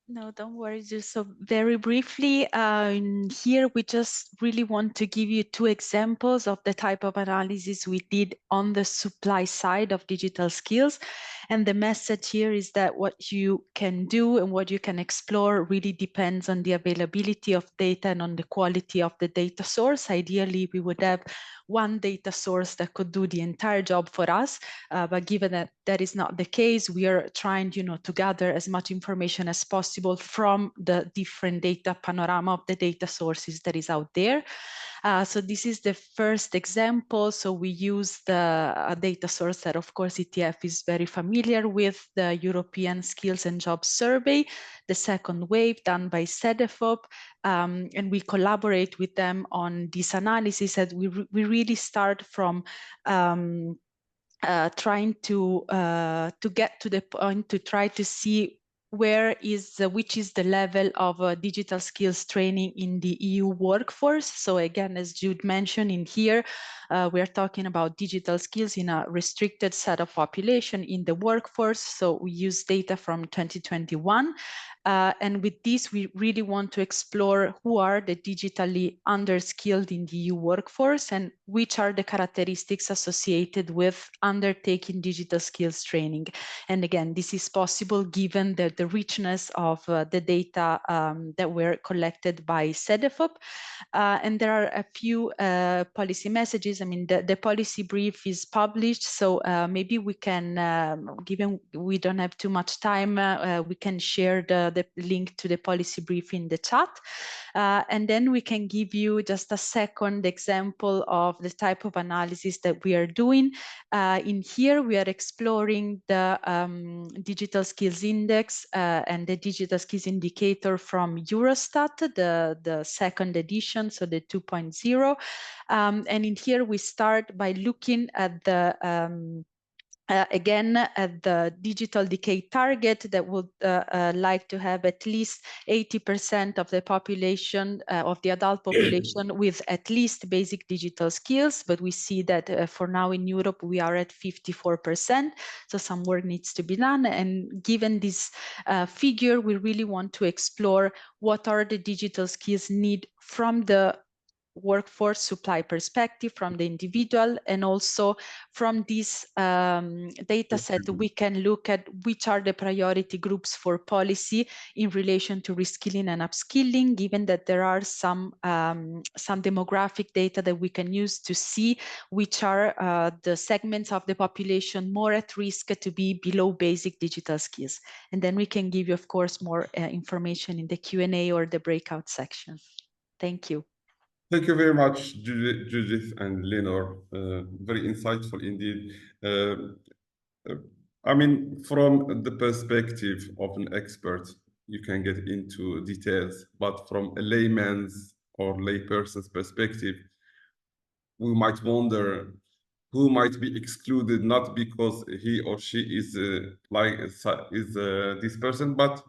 No, don't worry. Just so very briefly, here we just really want to give you two examples of the type of analysis we did on the supply side of digital skills. And the message here is that what you can do and what you can explore really depends on the availability of data and on the quality of the data source. Ideally, we would have one data source that could do the entire job for us. But given that that is not the case, we are trying, to gather as much information as possible from the different data panorama of the data sources that is out there. So this is the first example. So we use the data source that, of course, ETF is very familiar with, the European Skills and Jobs Survey, the second wave done by CEDEFOP, and we collaborate with them on this analysis. And we really start from trying to get to the point to try to see which is the level of digital skills training in the EU workforce. So again, as Jude mentioned in here, we are talking about digital skills in a restricted set of population in the workforce. So we use data from 2021. And with this, we really want to explore who are the digitally underskilled in the EU workforce and which are the characteristics associated with undertaking digital skills training. And again, this is possible given the richness of the data that were collected by CEDEFOP. And there are a few policy messages. I mean, the policy brief is published, so maybe we can, given we don't have too much time, we can share the link to the policy brief in the chat. And then we can give you just a second example of the type of analysis that we are doing. In here, we are exploring the digital skills index and the digital skills indicator from Eurostat, the second edition, so the 2.0. And in here, we start by looking at the again, at the digital decay target that would like to have at least 80% of the population, of the adult population with at least basic digital skills. But we see that for now in Europe, we are at 54%. So some work needs to be done. And given this figure, we really want to explore what are the digital skills need from the workforce supply perspective, from the individual, and also from this data set, we can look at which are the priority groups for policy in relation to reskilling and upskilling, given that there are some demographic data that we can use to see which are the segments of the population more at risk to be below basic digital skills. And then we can give you, of course, more information in the Q&A or the breakout section. Thank you. Thank you very much, Judith and Lenore. Very insightful indeed. I mean, from the perspective of an expert, you can get into details, but from a layman's or layperson's perspective, we might wonder who might be excluded, not because he or she is this person, but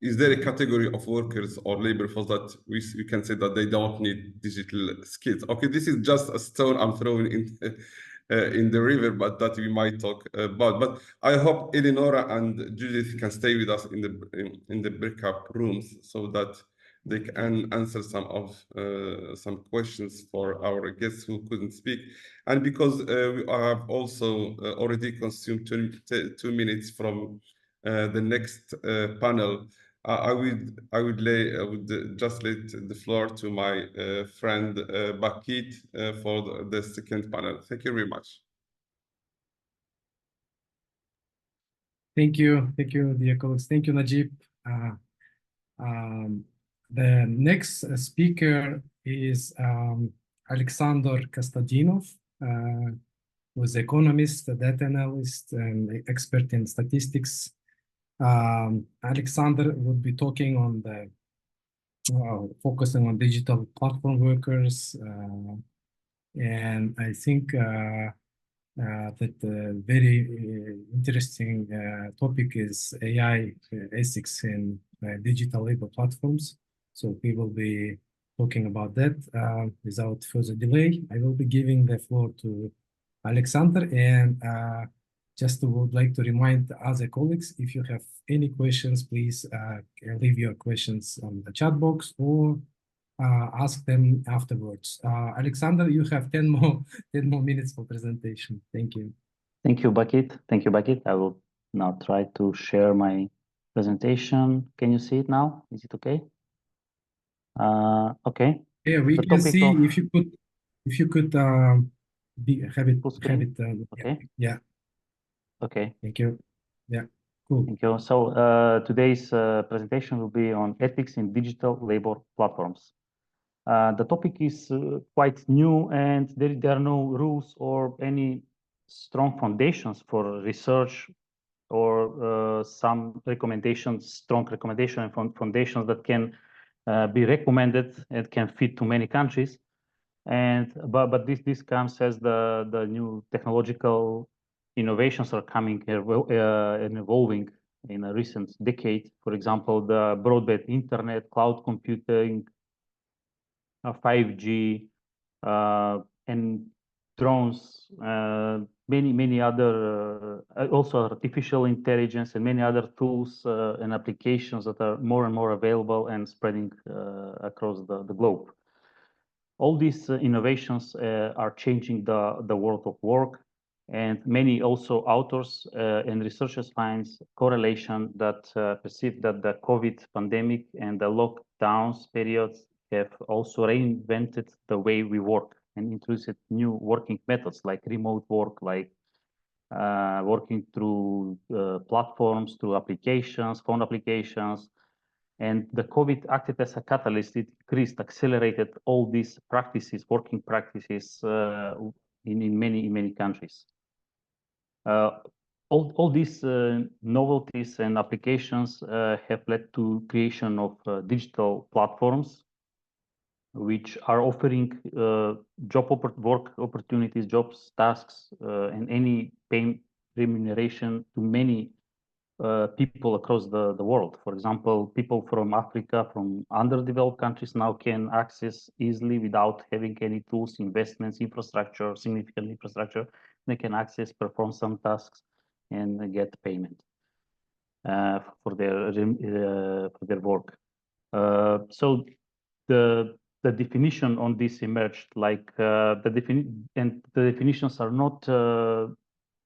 is there a category of workers or labor force that we can say that they don't need digital skills? Okay, this is just a stone I'm throwing in the river, but that we might talk about. But I hope Eleonora and Judith can stay with us in the breakout rooms so that they can answer some questions for our guests who couldn't speak. And because we have also already consumed 2 minutes from the next panel, I would just let the floor to my friend Bakit for the second panel. Thank you very much. Thank you, dear colleagues. Thank you, Najib. The next speaker is Alexander Kostadinov, who is economist, data analyst, and expert in statistics. Alexander would be talking on the focusing on digital platform workers, and I think that very interesting topic is AI ethics in digital labor platforms. So we will be talking about that. Without further delay, I will be giving the floor to Alexander, and just would like to remind other colleagues, if you have any questions, please leave your questions on the chat box or ask them afterwards. Alexander, you have 10 more minutes for presentation. Thank you. Thank you, Bakit. Thank you, Bakit. I will now try to share my presentation. Can you see it now? Is it okay? Okay. Yeah, we The can topic see. of- If you could have it. Full screen? Okay. Yeah. Okay. Thank you. Yeah. Cool. Thank you. So today's presentation will be on ethics in digital labor platforms. The topic is quite new, and there are no rules or any strong foundations for research or some recommendations, strong recommendation and foundations that can be recommended and can fit to many countries. And but this comes as the new technological innovations are coming and evolving in a recent decade. For example, the broadband internet, cloud computing, 5G, and drones, many other, also artificial intelligence and many other tools and applications that are more and more available and spreading across the globe. All these innovations are changing the world of work, and many also authors and researchers find correlation that perceive that the COVID pandemic and the lockdowns periods have also reinvented the way we work and introduced new working methods like remote work, like working through platforms, through applications, phone applications. And the COVID acted as a catalyst. It increased, accelerated all these practices, working practices in many countries. All these novelties and applications have led to creation of digital platforms, which are offering work opportunities, jobs, tasks, and any payment remuneration to many people across the world. For example, people from Africa, from underdeveloped countries now can access easily without having any tools, investments, infrastructure, significant infrastructure. They can access, perform some tasks, and get payment for their work. So the definition on this emerged, like the definitions are not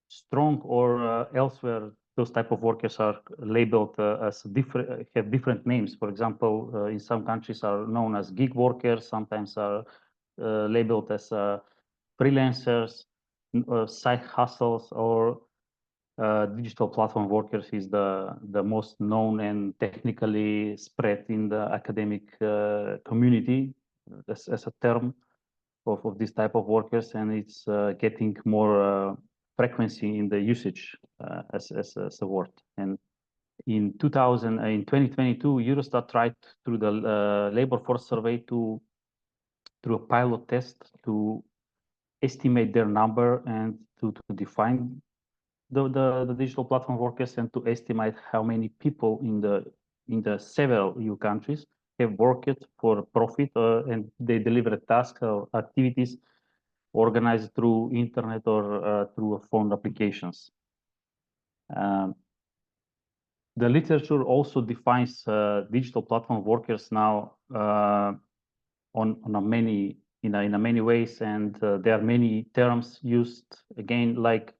strong, or elsewhere those type of workers are labeled as have different names. For example, in some countries are known as gig workers, sometimes are labeled as freelancers, side hustles, or digital platform workers is the most known and technically spread in the academic community as a term of this type of workers, and it's getting more frequency in the usage as a word. And in 2022, Eurostat tried through the labor force survey through a pilot test to estimate their number and to define the digital platform workers and to estimate how many people in the several EU countries have worked for profit and they deliver tasks or activities organized through internet or through phone applications. the literature also defines digital platform workers now in many ways, and there are many terms used again, like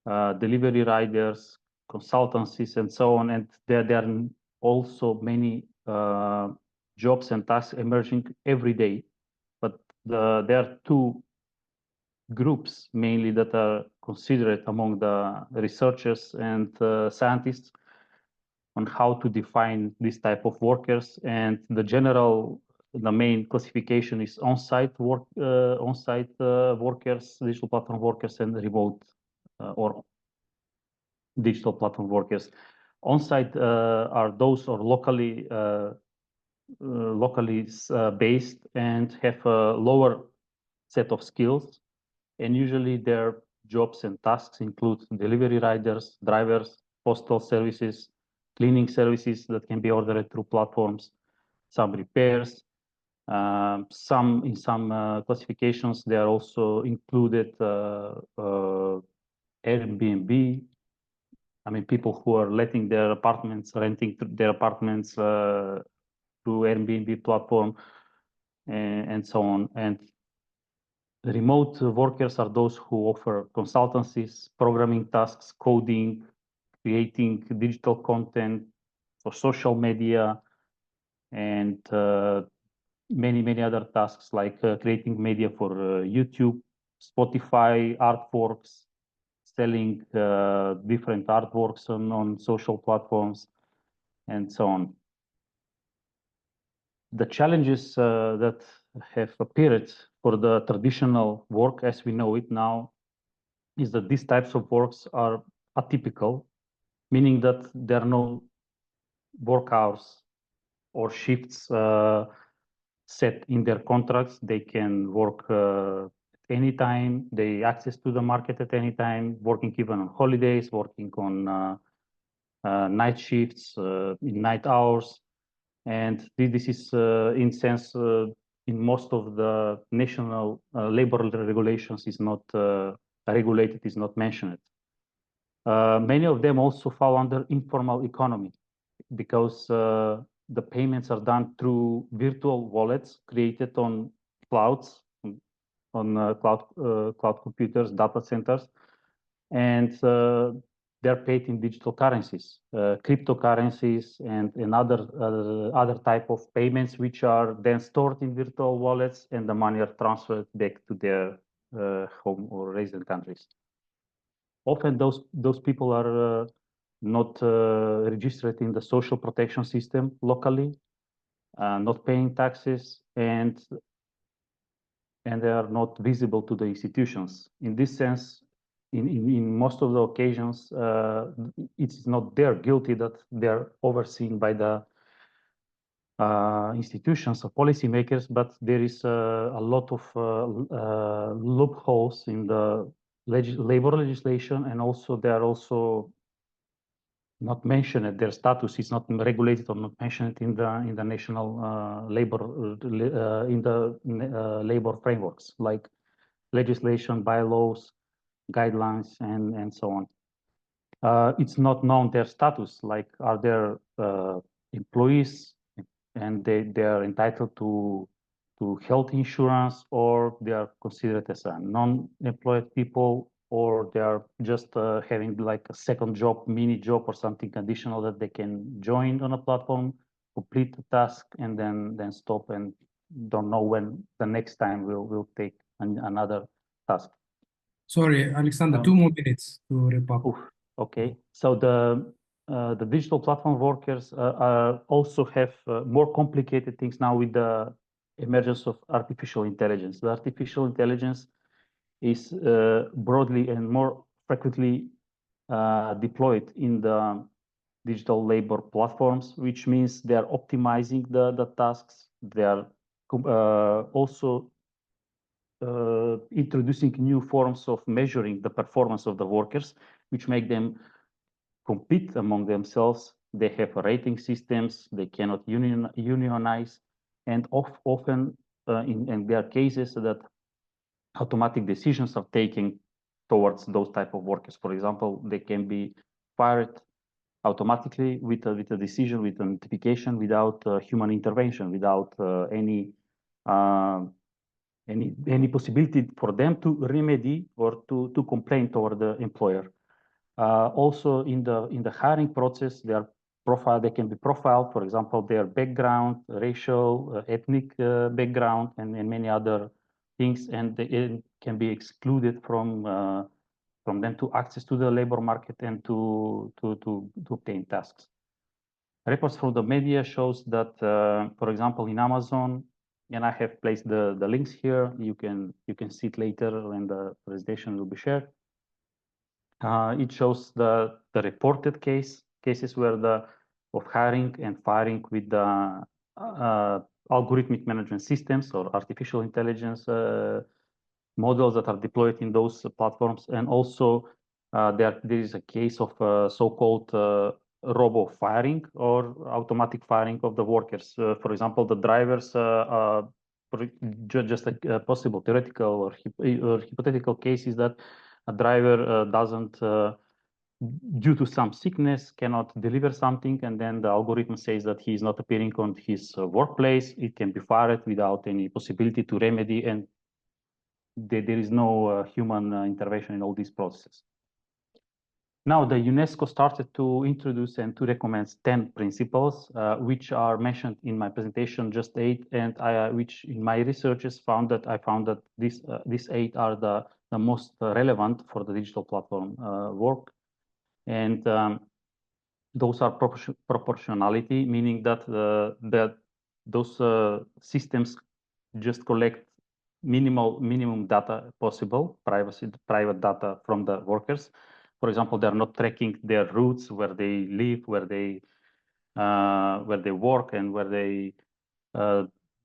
delivery riders, consultancies, and so on. And there are also many jobs and tasks emerging every day. But there are two groups mainly that are considered among the researchers and scientists on how to define this type of workers. And the main classification is on-site workers, digital platform workers, and remote or digital platform workers. On-site are those or locally based and have a lower set of skills, and usually their jobs and tasks include delivery riders, drivers, postal services, cleaning services that can be ordered through platforms, some repairs. In some classifications, they are also included Airbnb. I mean, people who are renting their apartments through Airbnb platform, and so on. And remote workers are those who offer consultancies, programming tasks, coding, creating digital content for social media, and many other tasks like creating media for YouTube, Spotify, artworks, selling different artworks on social platforms, and so on. The challenges that have appeared for the traditional work as we know it now is that these types of works are atypical, meaning that there are no work hours or shifts set in their contracts. They can work at any time, they access to the market at any time, working even on holidays, working on night shifts, in night hours. And this is in sense, in most of the national labor regulations is not regulated, is not mentioned. Many of them also fall under informal economy because the payments are done through virtual wallets created on clouds, on cloud computers, data centers, and they're paid in digital currencies, cryptocurrencies, and other type of payments, which are then stored in virtual wallets, and the money are transferred back to their home or resident countries. Often those people are not registered in the social protection system locally, not paying taxes, and they are not visible to the institutions. In this sense, in most of the occasions, it's not their guilty that they're overseen by the institutions or policymakers, but there is a lot of loopholes in the labor legislation, and also they are also not mentioned. Their status is not regulated or not mentioned in the national labor frameworks, like legislation, bylaws, guidelines, and so on. It's not known their status, like are there employees and they are entitled to health insurance, or they are considered as a non-employed people, or they are just having like a second job, mini job, or something additional that they can join on a platform, complete the task, and then stop and don't know when the next time we'll take another task. Sorry, Alexander, 2 more minutes to wrap up. Okay, so the digital platform workers also have more complicated things now with the emergence of artificial intelligence. The artificial intelligence is broadly and more frequently deployed in the digital labor platforms, which means they are optimizing the tasks. They are also introducing new forms of measuring the performance of the workers, which make them compete among themselves. They have rating systems, they cannot unionize, and often in their cases that automatic decisions are taken towards those type of workers. For example, they can be fired automatically with a decision, with a notification, without human intervention, without any possibility for them to remedy or to complain toward the employer. Also in the hiring process, they can be profiled, for example, their background, racial, ethnic background, and many other things, and it can be excluded from them to access to the labor market and to obtain tasks. Reports from the media shows that, for example, in Amazon, and I have placed the links here. You can see it later when the presentation will be shared. It shows the reported cases where of hiring and firing with the algorithmic management systems or artificial intelligence models that are deployed in those platforms. And also there is a case of so-called robo firing or automatic firing of the workers. For example, the drivers, just a possible theoretical or hypothetical case is that a driver doesn't, due to some sickness, cannot deliver something, and then the algorithm says that he is not appearing on his workplace. It can be fired without any possibility to remedy, and there is no human intervention in all these processes. Now, the UNESCO started to introduce and to recommend 10 principles, which are mentioned in my presentation, just 8, and which in my researches found that these 8 are the most relevant for the digital platform work. And those are proportionality, meaning that those systems just collect minimum data possible, private data from the workers. For example, they're not tracking their routes, where they live, where they work, and where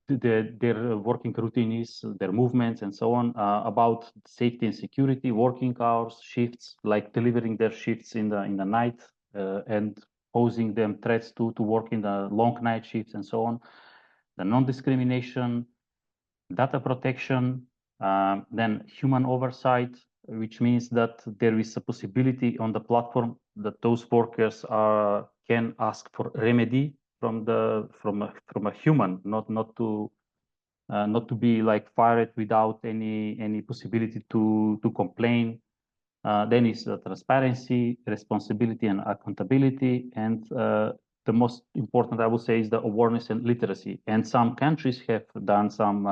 their working routines, their movements, and so on. About safety and security, working hours, shifts, like delivering their shifts in the night and posing them threats to work in the long night shifts, and so on. The non-discrimination, data protection, then human oversight, which means that there is a possibility on the platform that those workers can ask for remedy from a human, not to be like fired without any possibility to complain. Then is transparency, responsibility, and accountability, and the most important, I would say, is the awareness and literacy. And some countries have done some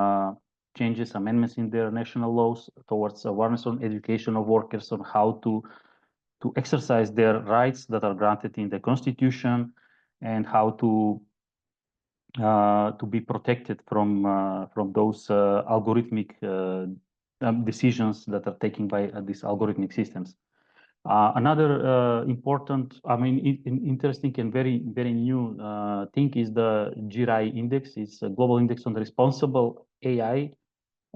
changes, amendments in their national laws towards awareness on education of workers on how to exercise their rights that are granted in the Constitution, and how to be protected from those algorithmic decisions that are taken by these algorithmic systems. Another important, interesting and very new thing is the GRI index. It's a global index on responsible AI.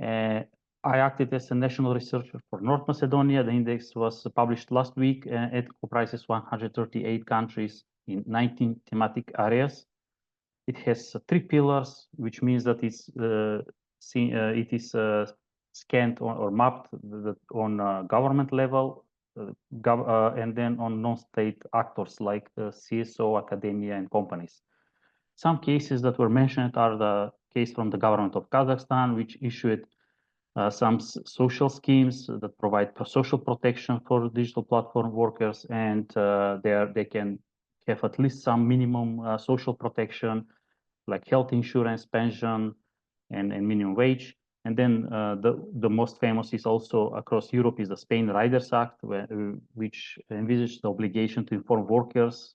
I acted as a national researcher for North Macedonia. The index was published last week. It comprises 138 countries in 19 thematic areas. It has 3 pillars, which means that it is scanned or mapped on government level, and then on non-state actors like CSO, academia, and companies. Some cases that were mentioned are the case from the government of Kazakhstan, which issued some social schemes that provide social protection for digital platform workers, and they can have at least some minimum social protection, like health insurance, pension, and minimum wage. And then the most famous is also across Europe is the Spain Riders Act, which envisages the obligation to inform workers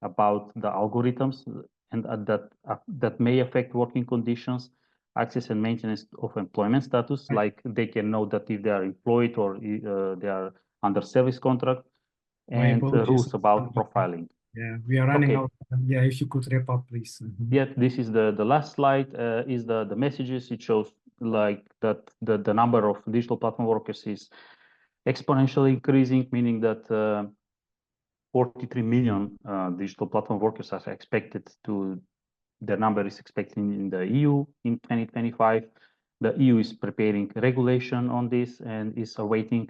about the algorithms and that may affect working conditions, access and maintenance of employment status, like they can know that if they are employed or they are under service contract, and rules about profiling. Yeah, we are running Okay. out. Yeah, if you could wrap up, please. Yeah, this is the last slide, is the messages. It shows like that the number of digital platform workers is exponentially increasing, meaning that 43 million digital platform workers are expected to, their number is expected in the EU in 2025. The EU is preparing regulation on this and is awaiting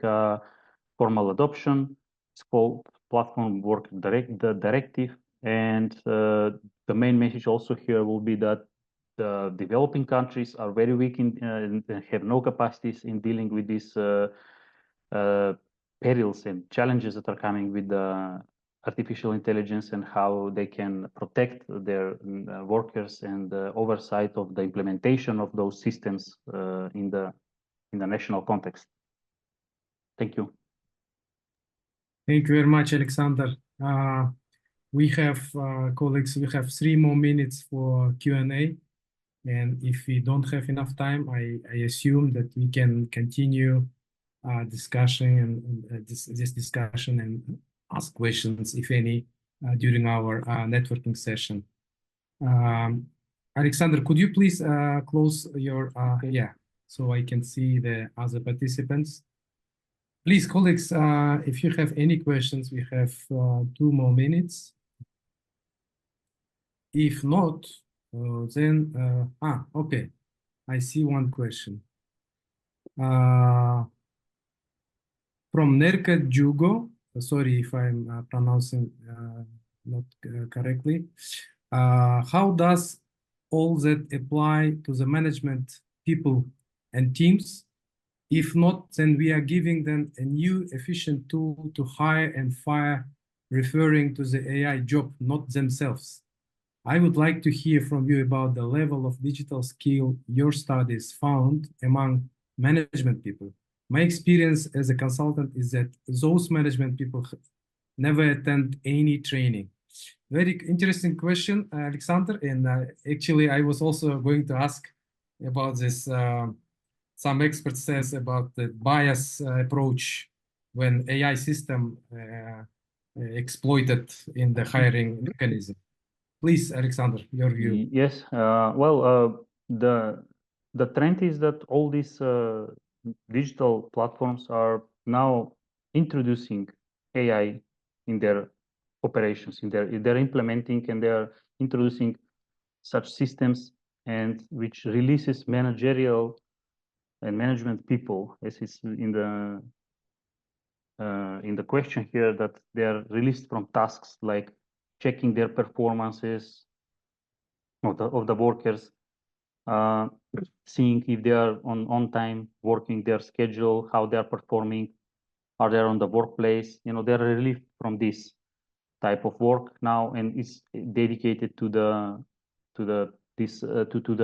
formal adoption. It's called platform work directive. And the main message also here will be that the developing countries are very weak and have no capacities in dealing with these perils and challenges that are coming with the artificial intelligence and how they can protect their workers and the oversight of the implementation of those systems in the national context. Thank you. Thank you very much, Alexander. We have, colleagues, we have 3 more minutes for Q&A. And if we don't have enough time, I assume that we can continue discussion and this discussion and ask questions, if any, during our networking session. Alexander, could you please close your, yeah, so I can see the other participants. Please, colleagues, if you have any questions, we have 2 more minutes. If not, then, okay, I see one question. From Nerka Jugo, sorry if I'm pronouncing not correctly. How does all that apply to the management people and teams? If not, then we are giving them a new efficient tool to hire and fire, referring to the AI job, not themselves. I would like to hear from you about the level of digital skill your studies found among management people. My experience as a consultant is that those management people never attend any training. Very interesting question, Alexander. And actually, I was also going to ask about this. Some experts says about the bias approach when AI system exploited in the hiring mechanism. Please, Alexander, your view. Yes. Well, the trend is that all these digital platforms are now introducing AI in their operations, they're implementing and they're introducing such systems, and which releases managerial and management people, as is in the question here, that they are released from tasks like checking their performances of the workers, seeing if they are on time, working their schedule, how they are performing, are they on the workplace. They're relieved from this type of work now, and it's dedicated to the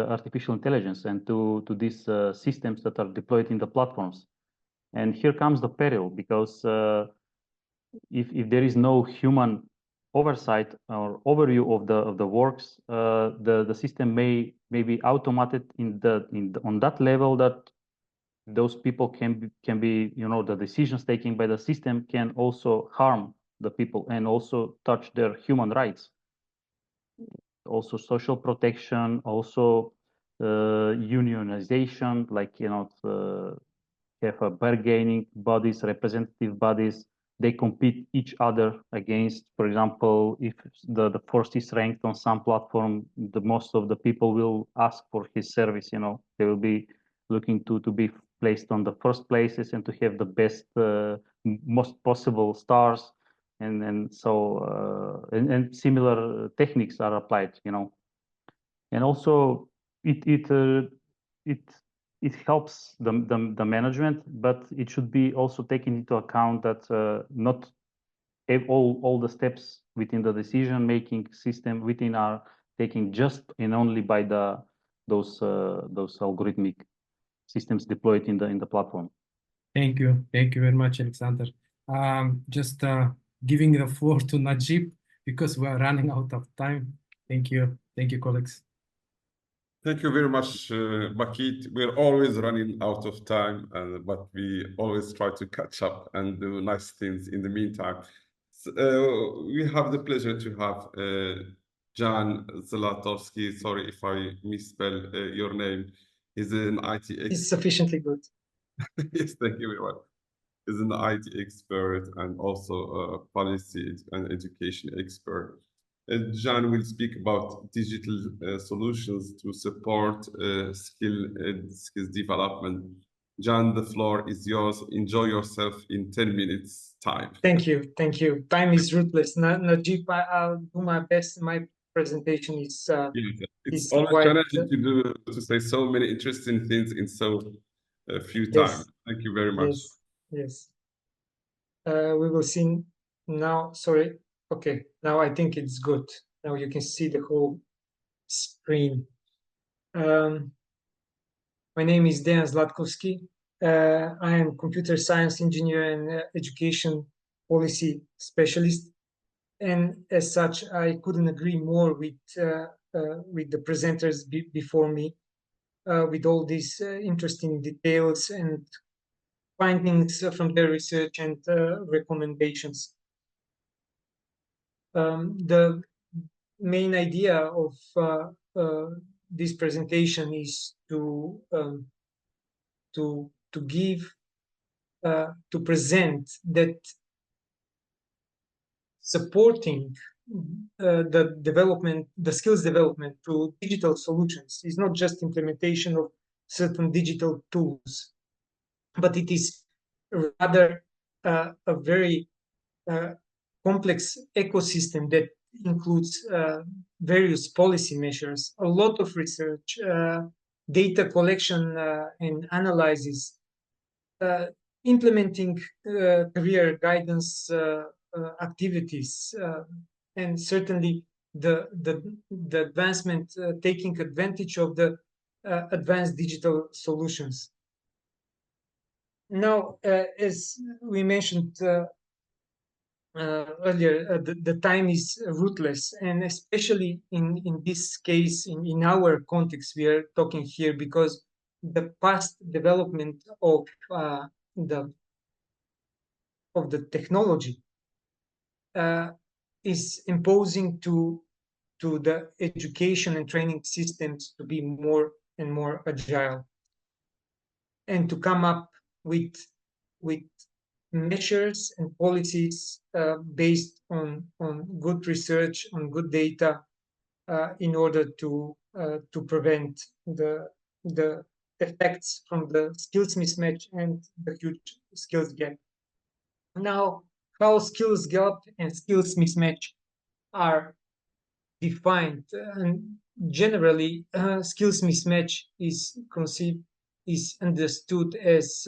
artificial intelligence and to these systems that are deployed in the platforms. And here comes the peril, because if there is no human oversight or overview of the works, the system may be automated on that level that those people can be the decisions taken by the system can also harm the people and also touch their human rights, also social protection, also unionization, like have a bargaining bodies, representative bodies. They compete each other against, for example, if the first is ranked on some platform, the most of the people will ask for his service. They will be looking to be placed on the first places and to have the best, most possible stars, and so and similar techniques are applied. And also it helps the management, but it should be also taken into account that not all the steps within the decision-making system within are taken just and only by those algorithmic systems deployed in the platform. Thank you very much, Alexander. Just giving the floor to Najib, because we are running out of time. Thank you, colleagues. Thank you very much, Bakit. We're always running out of time, but we always try to catch up and do nice things in the meantime. So, we have the pleasure to have Jan Zlatowski. Sorry if I misspell your name. He's an IT expert. It's sufficiently good. Yes, thank you very much. He's an IT expert and also a policy and education expert. Jan will speak about digital solutions to support skills development John, the floor is yours. Enjoy yourself in 10 minutes time. Thank you. Thank you. Time is ruthless. Najib, I'll do my best. My presentation is It's is always quite challenging to say so many interesting things in so few yes, time. Thank you very much. yes, yes. We will see now. Sorry. Okay. Now I think it's good. Now you can see the whole screen. My name is Dejan Zlatkovski. I am computer science engineer and education policy specialist. And as such, I couldn't agree more with the presenters before me, with all these interesting details and findings from their research and recommendations. The main idea of this presentation is to give to present that supporting the development, the skills development through digital solutions is not just implementation of certain digital tools, but it is rather a very complex ecosystem that includes various policy measures, a lot of research, data collection and analysis, implementing career guidance activities, and certainly the advancement, taking advantage of the advanced digital solutions. Now, as we mentioned earlier, the time is ruthless, and especially in this case, in our context, we are talking here because the past development of the technology is imposing to the education and training systems to be more and more agile and to come up with measures and policies based on good research, on good data, in order to prevent the effects from the skills mismatch and the huge skills gap. Now, how skills gap and skills mismatch are defined, and generally, skills mismatch is understood as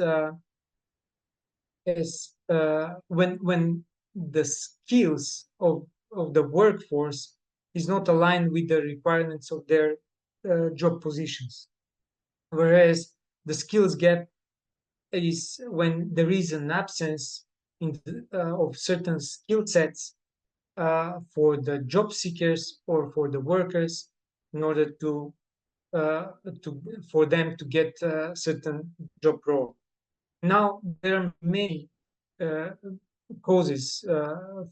when the skills of the workforce is not aligned with the requirements of their job positions, whereas the skills gap is when there is an absence of certain skill sets for the job seekers or for the workers in order to for them to get a certain job role. Now, there are many causes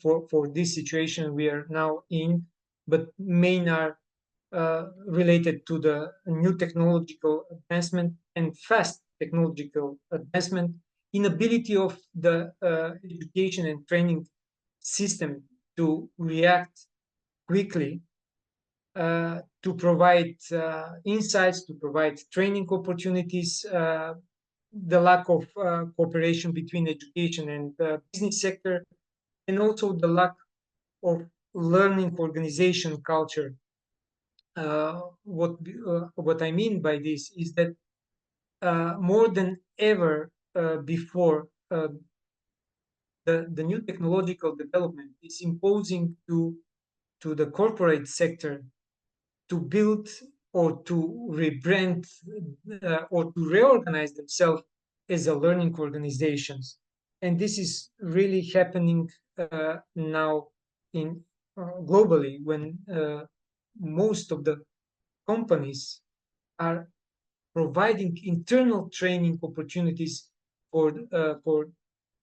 for this situation we are now in, but main are related to the new technological advancement and fast technological advancement, inability of the education and training system to react quickly, to provide insights, to provide training opportunities, the lack of cooperation between education and business sector, and also the lack of learning organization culture. What I mean by this is that more than ever before, the new technological development is imposing to the corporate sector to build or to rebrand or to reorganize themselves as a learning organizations. And this is really happening now in globally, when most of the companies are providing internal training opportunities for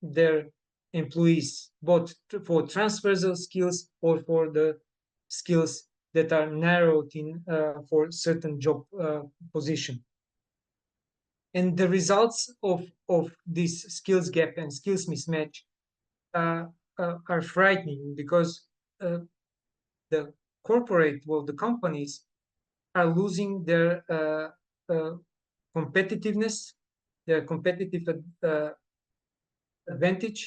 their employees, both for transversal skills or for the skills that are narrowed in for certain job position. And the results of this skills gap and skills mismatch are frightening, because the corporate, well, the companies are losing their competitiveness, their competitive advantage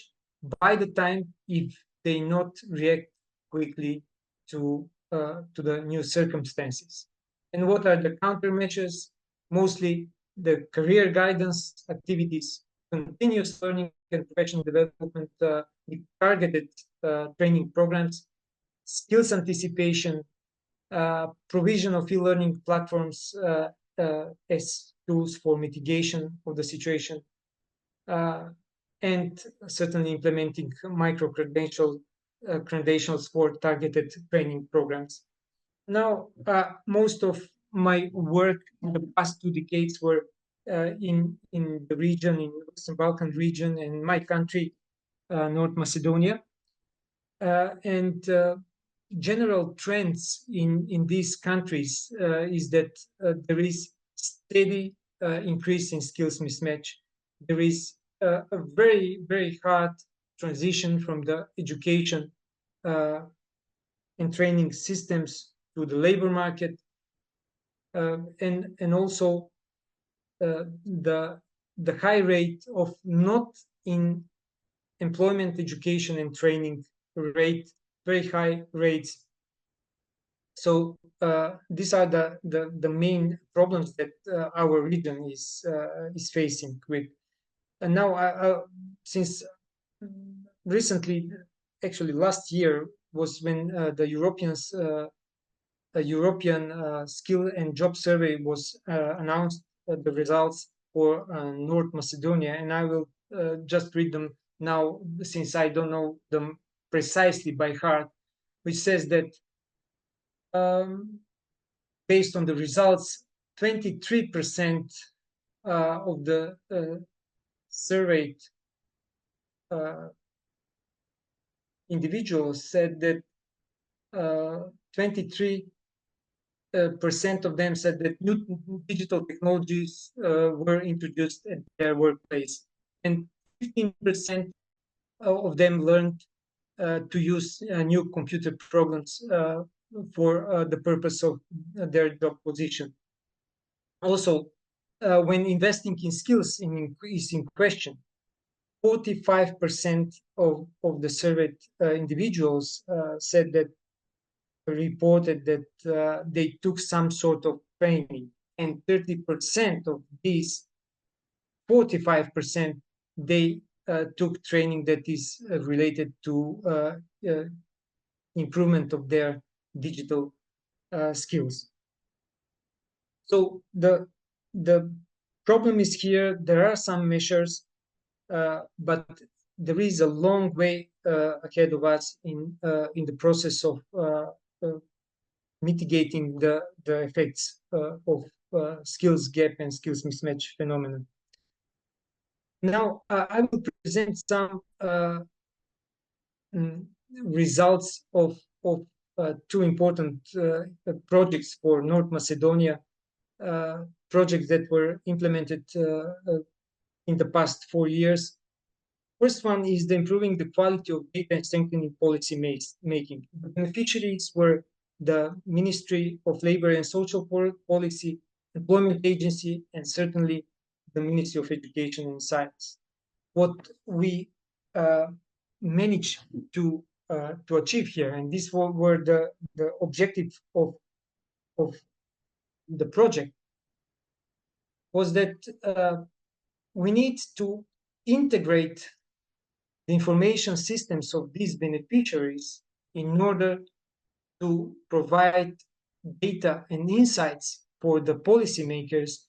by the time if they not react quickly to the new circumstances. And what are the countermeasures? Mostly the career guidance activities, continuous learning and professional development with targeted training programs, skills anticipation, provision of e-learning platforms as tools for mitigation of the situation, and certainly implementing micro-credentials for targeted training programs. Now, most of my work in the past 2 decades were in the region, in the Western Balkan region, and my country, North Macedonia. And general trends in these countries is that there is steady increase in skills mismatch. There is a very, very hard transition from the education and training systems to the labor market, and also the high rate of not in employment, education, and training rate, very high rates. So these are the main problems that our region is facing with. And now, since recently, actually last year was when the European Skill and Job Survey was announced, the results for North Macedonia, and I will just read them now since I don't know them precisely by heart, which says that based on the results, 23% of the surveyed individuals said that 23% of them said that new digital technologies were introduced at their workplace, and 15% of them learned to use new computer programs for the purpose of their job position. Also, when investing in skills is in question, 45% of the surveyed individuals said that reported that they took some sort of training, and 30% of these 45% they took training that is related to improvement of their digital skills. So the problem is here. There are some measures, but there is a long way ahead of us in the process of mitigating the effects of skills gap and skills mismatch phenomenon. Now, I will present some results of two important projects for North Macedonia, projects that were implemented in the past 4 years. First one is the improving the quality of data and strengthening policy making. The beneficiaries were the Ministry of Labor and Social Policy, Employment Agency, and certainly the Ministry of Education and Science. What we managed to achieve here, and these were the objective of the project, was that we need to integrate the information systems of these beneficiaries in order to provide data and insights for the policymakers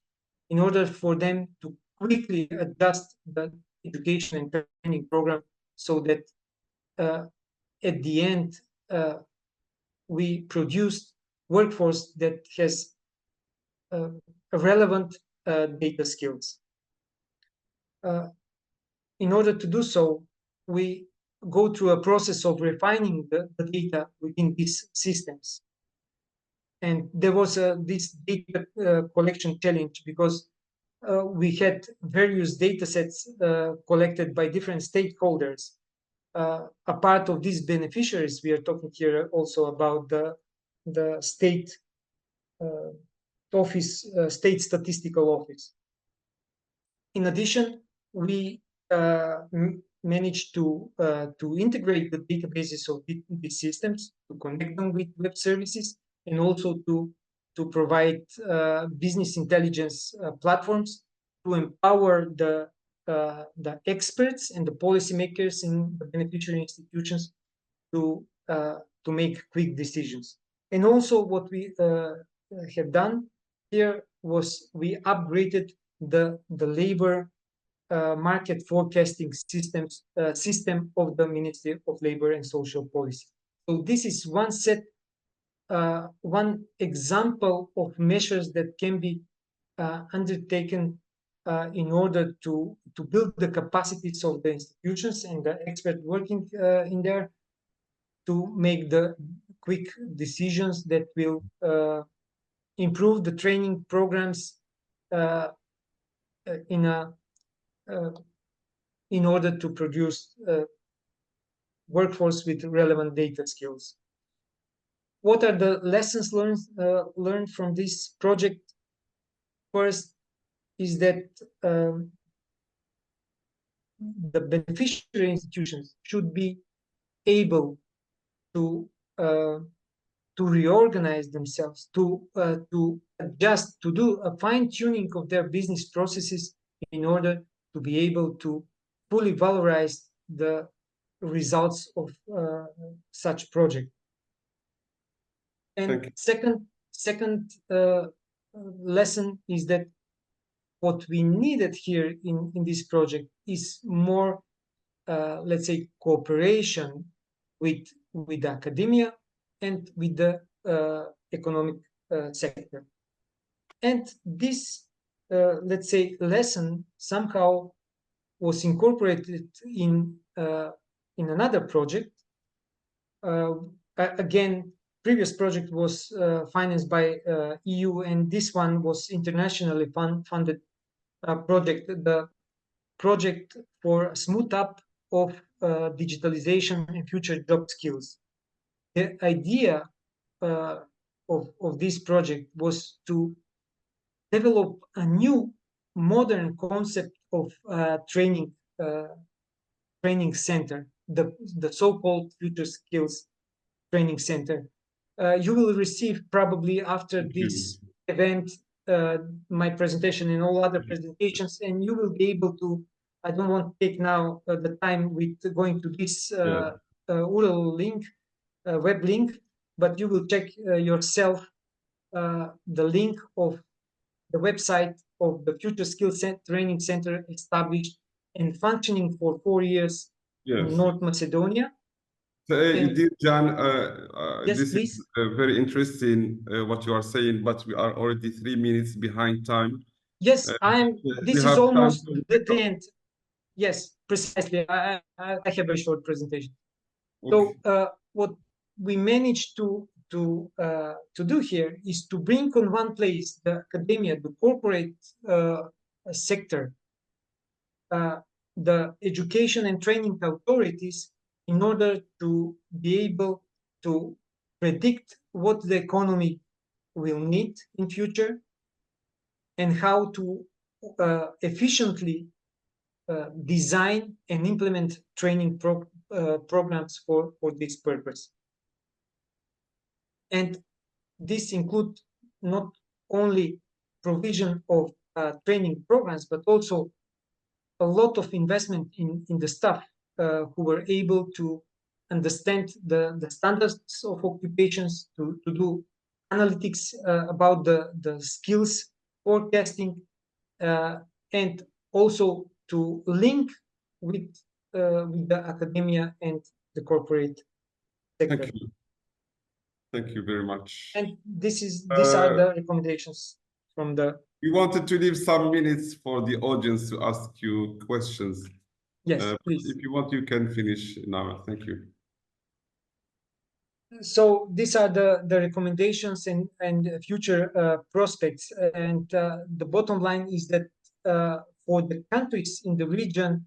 in order for them to quickly adjust the education and training program so that at the end we produce workforce that has relevant data skills. In order to do so, we go through a process of refining the data within these systems. And there was this data collection challenge because we had various data sets collected by different stakeholders. A part of these beneficiaries, we are talking here also about the state office, state statistical office. In addition, we managed to integrate the databases of these systems, to connect them with web services, and also to provide business intelligence platforms to empower the experts and the policymakers in the beneficiary institutions to make quick decisions. And also, what we have done here was we upgraded the labor market forecasting system of the Ministry of Labor and Social Policy. So this is one example of measures that can be undertaken in order to build the capacities of the institutions and the experts working in there to make the quick decisions that will improve the training programs in order to produce workforce with relevant data skills. What are the lessons learned from this project? First is that the beneficiary institutions should be able to reorganize themselves, to adjust, to do a fine-tuning of their business processes in order to be able to fully valorize the results of such project. And second lesson is that what we needed here in this project is more, let's say, cooperation with academia and with the economic sector. And this, let's say, lesson somehow was incorporated in another project. Again, previous project was financed by EU, and this one was internationally funded project, the project for smooth up of digitalization and future job skills. The idea of this project was to develop a new modern concept of training center, the so-called future skills training center. You will receive probably after this event my presentation and all other presentations, and you will be able to, I don't want to take now the time with going to this URL link, web link, but you will check yourself the link of the website of the Future Skills Training Center, established and functioning for 4 years in North Macedonia. Dear Jan, yes, this please. is very interesting what you are saying, but we are already 3 minutes behind time. Yes, this is almost the end. Yes, precisely. I have a short presentation. Okay. So what we managed to do here is to bring on one place the academia, the corporate sector, the education and training authorities, in order to be able to predict what the economy will need in future and how to efficiently design and implement training programs for this purpose. And this includes not only provision of training programs, but also a lot of investment in the staff who were able to understand the standards of occupations, to do analytics about the skills forecasting, and also to link with the academia and the corporate sector. Thank you. Thank you very much. And these are the recommendations from the. We wanted to leave some minutes for the audience to ask you questions. Yes, please. If you want, you can finish now. Thank you. So these are the recommendations and future prospects. And the bottom line is that for the countries in the region,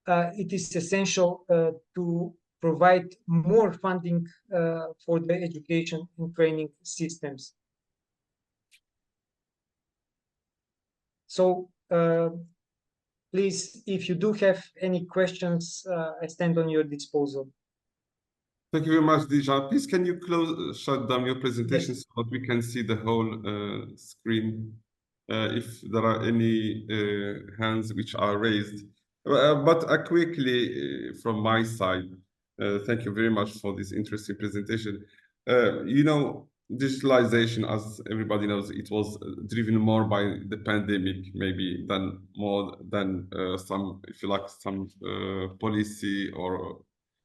it is essential to provide more funding for the education and training systems. So please, if you do have any questions, I stand on your disposal. Thank you very much, Dijan. Please, can you shut down your presentation Yes. so that we can see the whole screen? If there are any hands which are raised. But quickly, from my side, thank you very much for this interesting presentation. You know, digitalization, as everybody knows, it was driven more by the pandemic, maybe than more than some, if you like, some policy or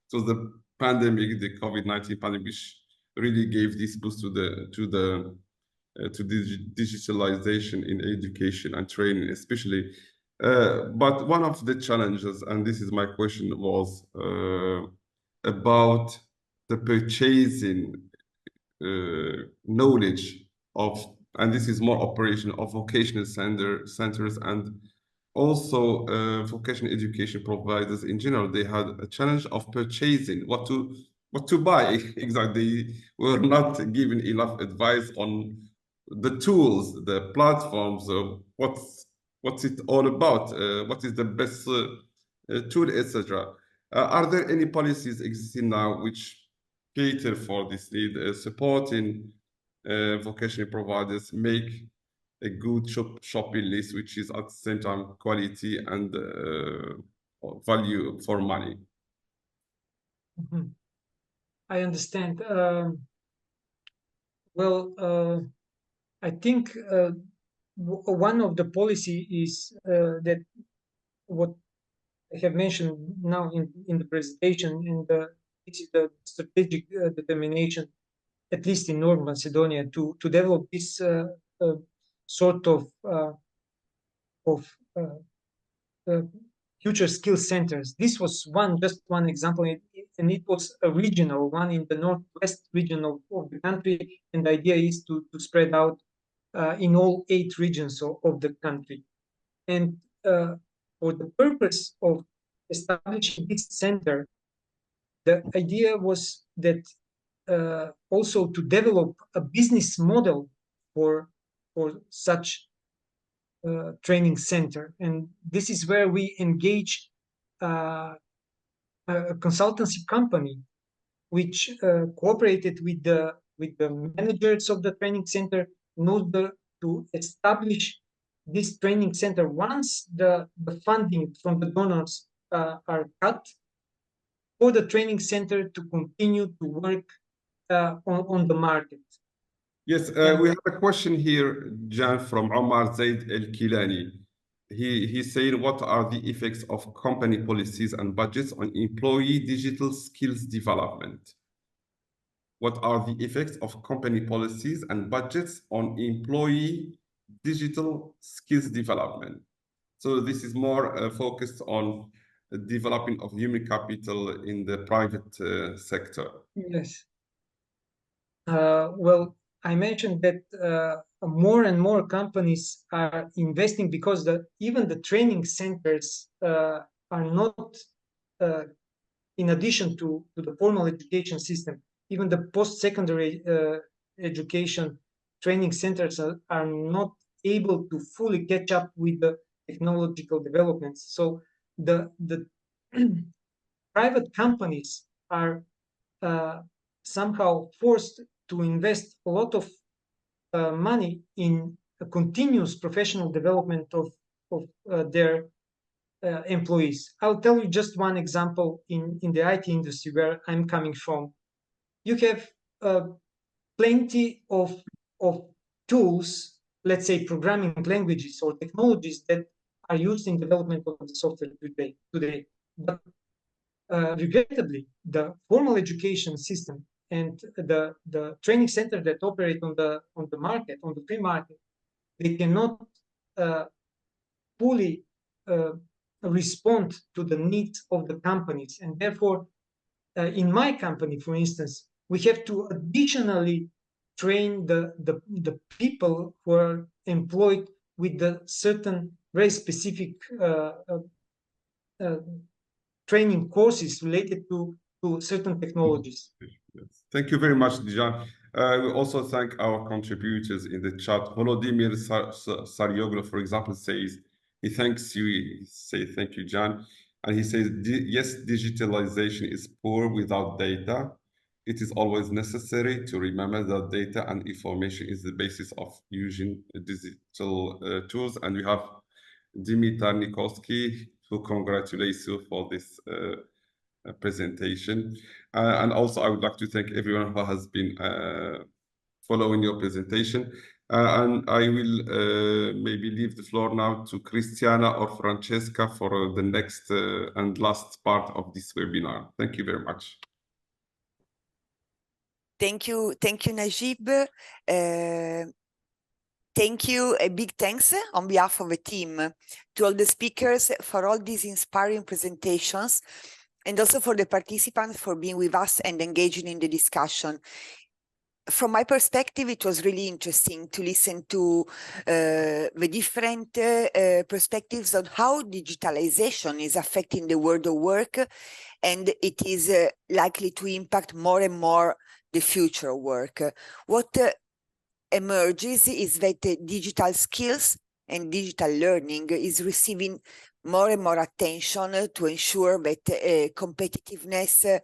so the pandemic, the COVID-19 pandemic, which really gave this boost to the digitalization in education and training, especially. But one of the challenges, and this is my question, was about the purchasing knowledge of, and this is more operation of vocational centers and also vocational education providers in general. They had a challenge of purchasing what to buy exactly. We were not given enough advice on the tools, the platforms, what's it all about, what is the best tool, etc. Are there any policies existing now which cater for this need, supporting vocational providers make a good shopping list, which is at the same time quality and value for money? Mhm. I understand. I think one of the policy is that what I have mentioned now in the presentation, and this is the strategic determination, at least in North Macedonia, to develop this sort of future skill centers. This was just one example, and it was a regional one in the northwest region of the country. And the idea is to spread out in all 8 regions of the country. And for the purpose of establishing this center, the idea was that also to develop a business model for such training center. And this is where we engage a consultancy company which cooperated with the managers of the training center in order to establish this training center. Once the funding from the donors are cut, for the training center to continue to work on the market. Yes, we have a question here, Jan, from Omar Zaid El Kilani. He said, what are the effects of company policies and budgets on employee digital skills development? What are the effects of company policies and budgets on employee digital skills development? So this is more focused on the developing of human capital in the private sector. Yes. Well, I mentioned that more and more companies are investing because even the training centers are not, in addition to the formal education system, even the post-secondary education training centers are not able to fully catch up with the technological developments. So the private companies are somehow forced to invest a lot of money in a continuous professional development of their employees. I'll tell you just one example in the IT industry where I'm coming from. You have plenty of tools, let's say programming languages or technologies that are used in development of the software today. But regrettably, the formal education system and the training center that operate on the market, on the free market, they cannot fully respond to the needs of the companies. And therefore, in my company, for instance, we have to additionally train the people who are employed with the certain very specific training courses related to certain technologies. Yes. Thank you very much, Dijan. We also thank our contributors in the chat. Volodymyr Saryoglu, for example, says, He thanks you. He say thank you, John, and he says yes, digitalization is poor without data. It is always necessary to remember that data and information is the basis of using digital tools. And we have Dimitar Nikolsky, who congratulates you for this presentation. And also, I would like to thank everyone who has been following your presentation. And I will maybe leave the floor now to Christiana or Francesca for the next and last part of this webinar. Thank you very much. Thank you, Najib. Thank you, a big thanks on behalf of the team to all the speakers for all these inspiring presentations, and also for the participants for being with us and engaging in the discussion. From my perspective, it was really interesting to listen to the different perspectives on how digitalization is affecting the world of work, and it is likely to impact more and more the future of work. What emerges is that digital skills and digital learning is receiving more and more attention to ensure that competitiveness,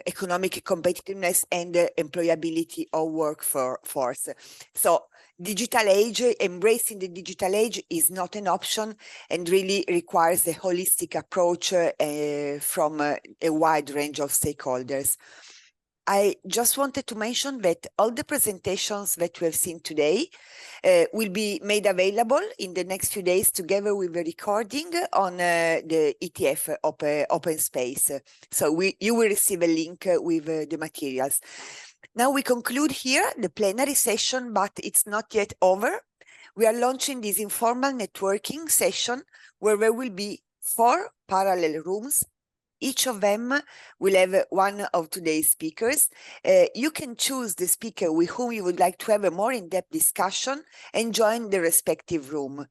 economic competitiveness, and employability of workforce. So digital age, embracing the digital age is not an option and really requires a holistic approach from a wide range of stakeholders. I just wanted to mention that all the presentations that we have seen today will be made available in the next few days together with the recording on the ETF open space. So you will receive a link with the materials. Now we conclude here the plenary session, but it's not yet over. We are launching this informal networking session where there will be 4 parallel rooms. Each of them will have one of today's speakers. You can choose the speaker with whom you would like to have a more in-depth discussion and join the respective room.